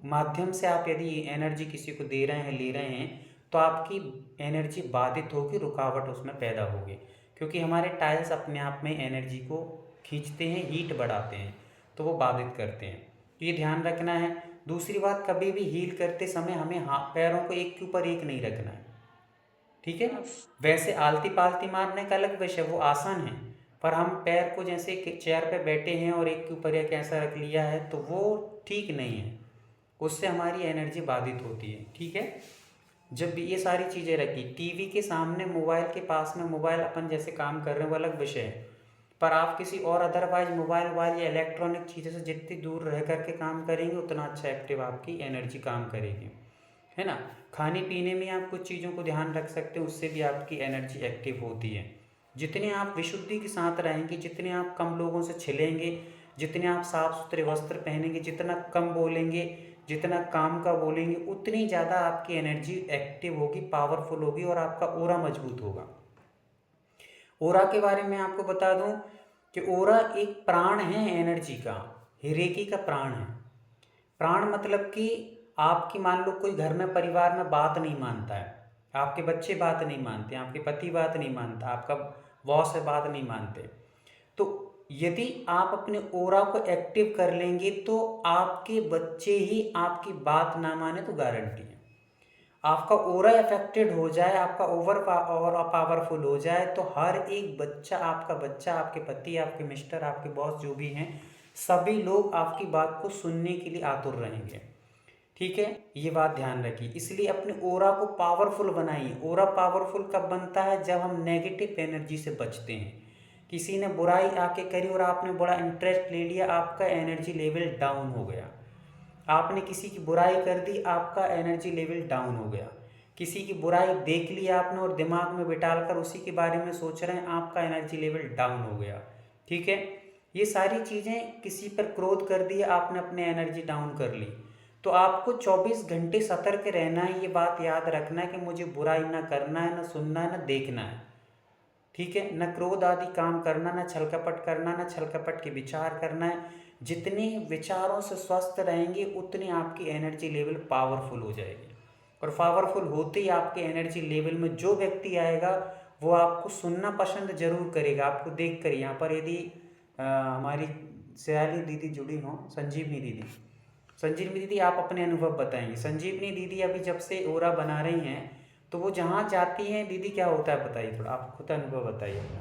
माध्यम से आप यदि एनर्जी किसी को दे रहे हैं, ले रहे हैं, तो आपकी एनर्जी बाधित होगी, रुकावट उसमें पैदा होगी, क्योंकि हमारे टाइल्स अपने आप में एनर्जी को खींचते हैं, हीट बढ़ाते हैं, तो वो बाधित करते हैं। तो ये ध्यान रखना है। दूसरी बात, कभी भी हील करते समय हमें पैरों को एक के ऊपर एक नहीं रखना है, ठीक है ना। वैसे आलती पालती मारने का अलग विषय, वो आसान है, पर हम पैर को जैसे चेयर पे बैठे हैं और एक के ऊपर एक ऐसा रख लिया है तो वो ठीक नहीं है, उससे हमारी एनर्जी बाधित होती है, ठीक है। जब भी ये सारी चीज़ें रखी, टीवी के सामने, मोबाइल के पास में, मोबाइल अपन जैसे काम कर रहे हैं वो अलग विषय है, पर आप किसी और अदरवाइज मोबाइल या इलेक्ट्रॉनिक चीज़ों से जितनी दूर रह करके काम करेंगे उतना अच्छा एक्टिव आपकी एनर्जी काम करेगी, है ना। खाने पीने में आप कुछ चीज़ों को ध्यान रख सकते हैं, उससे भी आपकी एनर्जी एक्टिव होती है। जितने आप विशुद्धि के साथ रहेंगे, जितने आप कम लोगों से छिलेंगे, जितने आप साफ सुथरे वस्त्र पहनेंगे, जितना कम बोलेंगे, जितना काम का बोलेंगे, उतनी ज़्यादा आपकी एनर्जी एक्टिव होगी, पावरफुल होगी और आपका ओरा मजबूत होगा। ओरा के बारे में आपको बता दूं कि ओरा एक प्राण है एनर्जी का, रेकी का प्राण है। प्राण मतलब कि आपकी मान लो कोई घर में परिवार में बात नहीं मानता है, आपके बच्चे बात नहीं मानते, आपके पति बात नहीं मानता, आपका बॉस है बात नहीं मानते, तो यदि आप अपने ओरा को एक्टिव कर लेंगे तो आपके बच्चे ही आपकी बात ना माने तो गारंटी है। आपका ओरा अफेक्टेड हो जाए, आपका ओवर पावरफुल हो जाए तो हर एक बच्चा, आपका बच्चा, आपके पति, आपके मिस्टर, आपके बॉस जो भी हैं, सभी लोग आपकी बात को सुनने के लिए आतुर रहेंगे। ठीक है, ये बात ध्यान रखिए। इसलिए अपने ओरा को पावरफुल बनाइए। ओरा पावरफुल कब बनता है? जब हम नेगेटिव एनर्जी से बचते हैं। किसी ने बुराई आके करी और आपने बड़ा इंटरेस्ट ले लिया, आपका एनर्जी लेवल डाउन हो गया। आपने किसी की बुराई कर दी, आपका एनर्जी लेवल डाउन हो गया। किसी की बुराई देख ली आपने और दिमाग में बिठाल कर उसी के बारे में सोच रहे हैं, आपका एनर्जी लेवल डाउन हो गया। ठीक है, ये सारी चीज़ें, किसी पर क्रोध कर दिया आपने, अपने एनर्जी डाउन कर ली। तो आपको 24 घंटे सतर्क रहना है, ये बात याद रखना है कि मुझे बुराई ना करना है, ना सुनना है, ना देखना है। ठीक है, न क्रोध आदि काम करना, न छल कपट करना, न छल कपट के विचार करना है। जितने विचारों से स्वस्थ रहेंगे उतनी आपकी एनर्जी लेवल पावरफुल हो जाएगी। और पावरफुल होते ही आपके एनर्जी लेवल में जो व्यक्ति आएगा वो आपको सुनना पसंद जरूर करेगा। आपको देख कर, यहाँ पर यदि हमारी सयाली दीदी जुड़ी हों, संजीवनी दीदी, संजीवनी दीदी आप अपने अनुभव बताएंगे। संजीवनी दीदी अभी जब से ओरा बना रही हैं तो वो जहाँ जाती हैं दीदी, क्या होता है बताइए, थोड़ा आप खुद अनुभव बताइए अपना।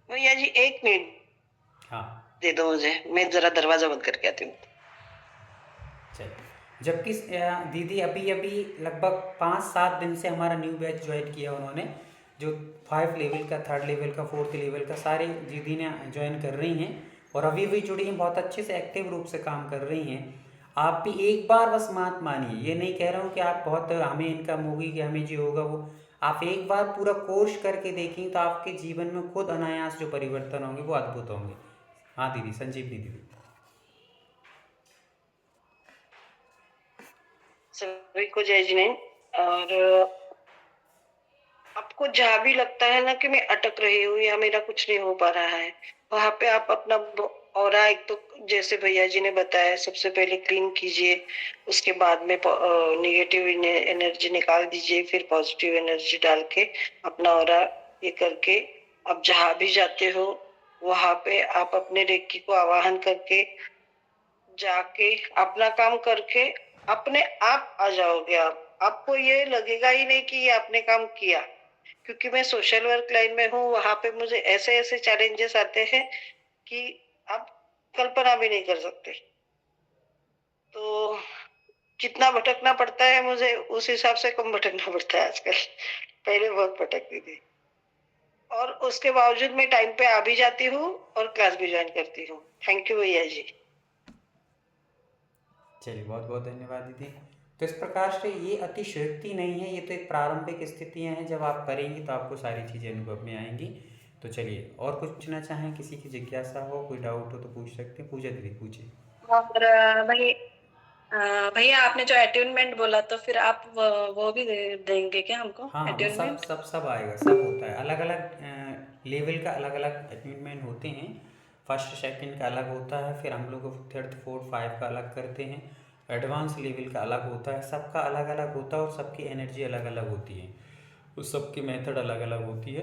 भैया जी 1 मिनट हाँ दे दो मुझे, मैं जरा दरवाजा बंद करके आती हूँ। चलिए, जबकि दीदी अभी अभी लगभग 5-7 दिन से हमारा न्यू बैच ज्वाइन किया उन्होंने, जो 5 लेवल का, 3rd लेवल का, 4th लेवल का, सारे दीदी ने ज्वाइन कर रही हैं और अभी भी जुड़ी हैं, बहुत अच्छे से एक्टिव रूप से काम कर रही हैं। आप भी एक बार बस बात मानिए, ये नहीं कह रहा हूँ कि आप बहुत हमें इनकम होगी कि हमें जो होगा वो, आप एक बार पूरा कोर्स करके देखें तो आपके जीवन में खुद अनायास जो परिवर्तन होंगे वो अद्भुत होंगे। हाँ दीदी, संजीवनी दीदी। सभी को जय जिनेंद्र। और आपको जहाँ भी लगता है ना कि मैं अटक रही हूँ या मेरा कुछ नहीं हो पा रहा है, वहां पे आप अपना ऑरा, एक तो जैसे भैया जी ने बताया, सबसे पहले क्लीन कीजिए, उसके बाद में निगेटिव एनर्जी निकाल दीजिए, फिर पॉजिटिव एनर्जी डाल के अपना ऑरा ये करके आप जहाँ भी जाते हो वहां पे आप अपने रेकी को आवाहन करके जाके अपना काम करके अपने आप आ जाओगे। आपको ये लगेगा ही नहीं कि ये आपने काम किया, क्योंकि मैं सोशल वर्क लाइन में हूँ। वहां पे मुझे ऐसे ऐसे चैलेंजेस आते हैं कि आप कल्पना भी नहीं कर सकते। तो कितना भटकना पड़ता है मुझे, उस हिसाब से कम भटकना पड़ता है आजकल। पहले बहुत भटकती थी और उसके बावजूद मैं टाइम पे आ भी जाती हूँ और क्लास भी ज्वाइन करती हूँ। थैंक यू भैया जी। चलिए, बहुत बहुत धन्यवाद दीदी। तो इस प्रकार से ये अतिशयोक्ति नहीं है, ये तो एक प्रारंभिक स्थितियां हैं, जब आप करेंगी तो आपको सारी चीज़ें अनुभव में आएंगी। तो चलिए, और कुछ पूछना चाहें, किसी की जिज्ञासा हो, कोई डाउट हो तो पूछ सकते हैं। पूजा दीदी पूछिए। और भैया आपने जो अट्यूनमेंट बोला, तो फिर आप वो भी देंगे क्या हमको हाँ वो सब अट्यूनमेंट? सब सब आएगा, सब होता है। अलग अलग लेवल का अलग अलग अटैचमेंट होते हैं। फर्स्ट सेकंड का अलग होता है, फिर हम लोग 3rd 4th 5 का अलग करते हैं। एडवांस लेवल का अलग होता है, सबका अलग अलग होता है और सबकी एनर्जी अलग अलग होती है, उस सबकी मेथड अलग अलग होती है,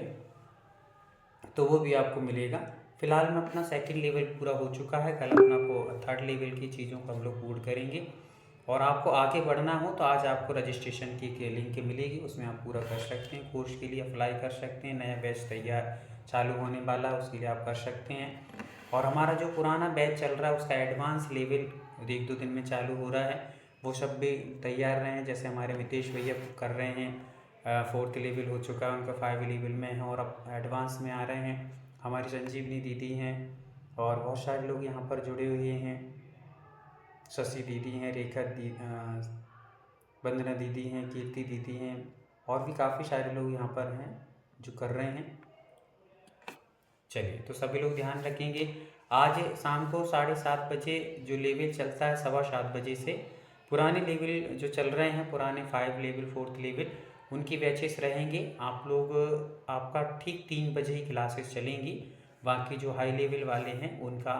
तो वो भी आपको मिलेगा। फिलहाल में अपना 2nd लेवल पूरा हो चुका है, कल अपना को 3rd लेवल की चीज़ों को हम लोग पूर्ण करेंगे। और आपको आगे बढ़ना हो तो आज आपको रजिस्ट्रेशन की लिंक मिलेगी, उसमें आप पूरा कर सकते हैं, कोर्स के लिए अप्लाई कर सकते हैं। नया बैच तैयार चालू होने वाला है, उसके लिए आप कर सकते हैं। और हमारा जो पुराना बैच चल रहा है उसका एडवांस लेवल 1-2 दिन में चालू हो रहा है, वो सब भी तैयार रहें। जैसे हमारे मितेश भैया कर रहे हैं, 4th लेवल हो चुका है उनका, 5 लेवल में है और अब एडवांस में आ रहे हैं। हमारी संजीवनी दीदी हैं और बहुत सारे लोग यहाँ पर जुड़े हुए हैं। शशि दीदी हैं, रेखा दी, वंदना दीदी हैं, कीर्ति दीदी हैं और भी काफ़ी सारे लोग यहाँ पर हैं जो कर रहे हैं। चलिए, तो सभी लोग ध्यान रखेंगे। आज शाम को 7:30 बजे जो लेवल चलता है 7:15 बजे से, पुराने लेवल जो चल रहे हैं, पुराने 5 लेवल 4th लेवल, उनकी बैचेस रहेंगे। आप लोग आपका ठीक 3 बजे ही क्लासेस चलेंगी। बाकी जो हाई लेवल वाले हैं उनका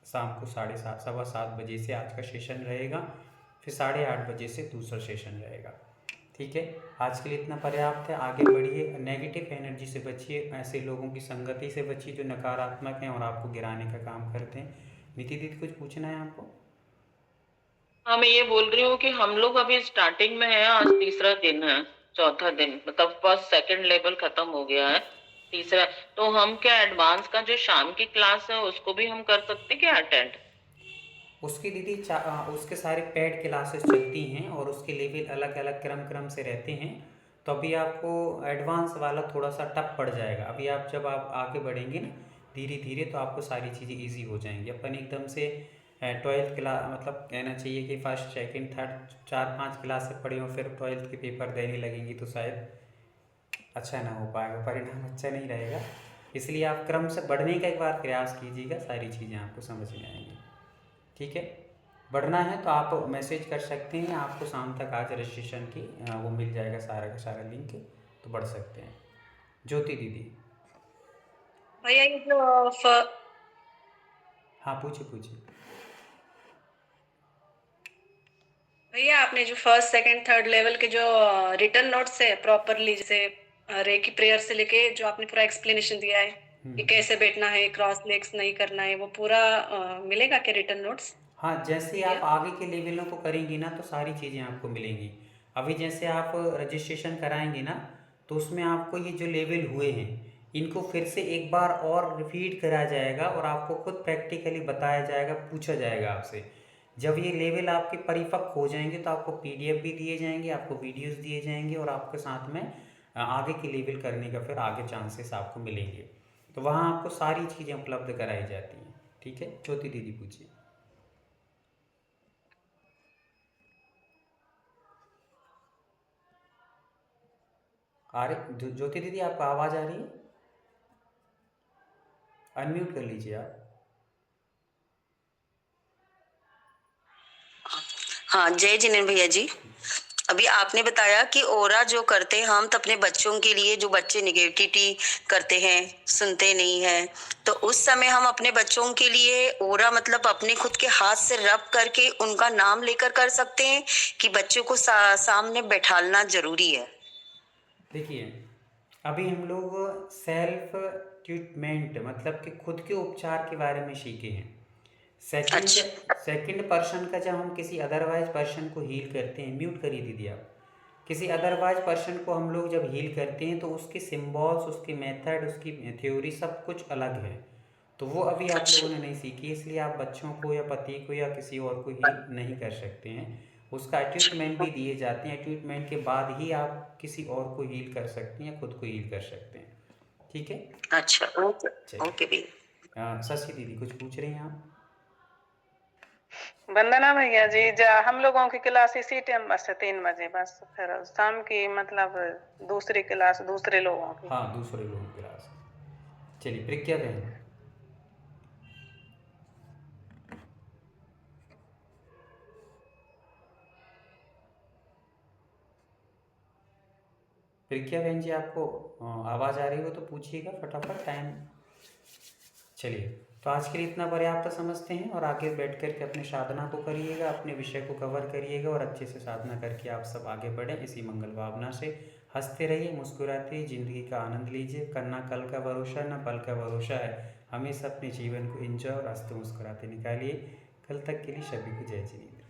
शाम को 7:30 7:15 बजे से आज का सेशन रहेगा, फिर 8:30 बजे से दूसरा सेशन रहेगा। ठीक है, आज के लिए इतना पर्याप्त है। आगे बढ़िए, नेगेटिव एनर्जी से बचिए, ऐसे लोगों की संगति से बचिए जो नकारात्मक हैं और आपको गिराने का काम करते हैं। नीति दीदी कुछ पूछना है आपको? हाँ, मैं ये बोल रही हूँ कि हम लोग अभी स्टार्टिंग में है, आज तीसरा दिन है, चौथा दिन, मतलब फर्स्ट सेकंड लेवल खत्म हो गया है, तीसरा। तो हम क्या एडवांस का जो शाम की क्लास है उसको भी हम कर सकते क्या अटेंड? उसकी दीदी उसके सारे पेड क्लासेस चलती हैं और उसके लेवल अलग अलग क्रम से रहते हैं। तो अभी आपको एडवांस वाला थोड़ा सा टफ पड़ जाएगा। अभी आप जब आप आगे बढ़ेंगे ना धीरे धीरे, तो आपको सारी चीज़ें इजी हो जाएंगी। अपन एकदम से 12th क्लास, मतलब कहना चाहिए कि फर्स्ट सेकंड थर्ड 4-5 क्लास से पढ़े हो फिर 12th के पेपर देने लगेंगी तो शायद अच्छा ना हो पाएगा, परिणाम अच्छा नहीं रहेगा। इसलिए आप क्रम से बढ़ने का एक बार प्रयास कीजिएगा, सारी चीज़ें आपको समझ में आएंगी। ठीक है, बढ़ना है तो आप मैसेज कर सकते हैं, आपको शाम तक आज रजिस्ट्रेशन की वो मिल जाएगा सारा का सारा लिंक, तो बढ़ सकते हैं। ज्योति दीदी। भैया ये जो हाँ, पूछिए पूछिए। भैया आपने जो फर्स्ट सेकंड थर्ड लेवल के जो रिटर्न नोट्स है प्रॉपरली, जैसे रेकी प्रेयर से लेके जो आपने पूरा एक्सप्लेनेशन दिया है कि कैसे बैठना है, क्रॉस लेग्स नहीं करना है, वो पूरा मिलेगा क्या रिटर्न नोट्स? हाँ, जैसे आप आगे के लेवलों को करेंगी ना तो सारी चीज़ें आपको मिलेंगी। अभी जैसे आप रजिस्ट्रेशन कराएंगे ना तो उसमें आपको ये जो लेवल हुए हैं इनको फिर से एक बार और रिपीट करा जाएगा और आपको खुद प्रैक्टिकली बताया जाएगा, पूछा जाएगा आपसे। जब ये लेवल आपके परिपक्व हो जाएंगे तो आपको PDF भी दिए जाएंगे, आपको वीडियोस दिए जाएंगे और आपके साथ में आगे के लेवल करने का फिर आगे चांसेस आपको मिलेंगे। तो वहाँ आपको सारी चीज़ें उपलब्ध कराई जाती हैं। ठीक है, ज्योति दीदी पूछिए। ज्योति दीदी आपको आवाज़ आ रही है? अनम्यूट कर लीजिए आप। हाँ, जय जिनेंद्र भैया जी। अभी आपने बताया कि ओरा जो करते हैं हम तो अपने बच्चों के लिए, जो बच्चे निगेटिविटी करते हैं, सुनते नहीं हैं, तो उस समय हम अपने बच्चों के लिए ओरा मतलब अपने खुद के हाथ से रब करके उनका नाम लेकर कर सकते हैं कि बच्चों को सामने बैठालना जरूरी है? देखिए, अभी हम लोग सेल्फ ट्रीटमेंट मतलब कि खुद के उपचार के बारे में सीखे हैं। सेकंड पर्सन का जब हम किसी अदरवाइज पर्सन को हील करते हैं, म्यूट करिए दीदी आप। किसी अदरवाइज पर्सन को हम लोग जब हील करते हैं तो उसके सिम्बॉल्स, उसके मेथड, उसकी थ्योरी सब कुछ अलग है। तो वो अभी आप लोगों ने नहीं सीखी, इसलिए आप बच्चों को या पति को या किसी और को हील नहीं कर सकते हैं। उसका ट्रीटमेंट भी दिए जाते हैं, ट्रीटमेंट के बाद ही आप किसी और को हील कर सकते हैं या खुद को हील कर सकते हैं। ठीक है, अच्छा, ओके भैया। शशि दीदी कुछ पूछ रही हैं आप? वंदना भैया जी, हम लोगों की क्लास इसी टाइम बस है 3 बजे, बस फिर शाम की मतलब दूसरी क्लास दूसरे लोगों की। हाँ, दूसरे लोगों की क्लास। चलिए, प्रज्ञा बहन। प्रज्ञा बहन जी, आपको आवाज़ आ रही हो तो पूछिएगा फटाफट, टाइम। चलिए, तो आज के लिए इतना पर्याप्त समझते हैं और आगे बैठ कर के अपने साधना को करिएगा, अपने विषय को कवर करिएगा और अच्छे से साधना करके आप सब आगे बढ़ें इसी मंगल भावना से। हंसते रहिए, मुस्कुराते रहिए, जिंदगी का आनंद लीजिए। करना कल का भरोसा न पल का भरोसा है। हमेशा अपने जीवन को एंजॉय और हंसते मुस्कुराते निकालिए। कल तक के लिए सभी को जय जिनेंद्र।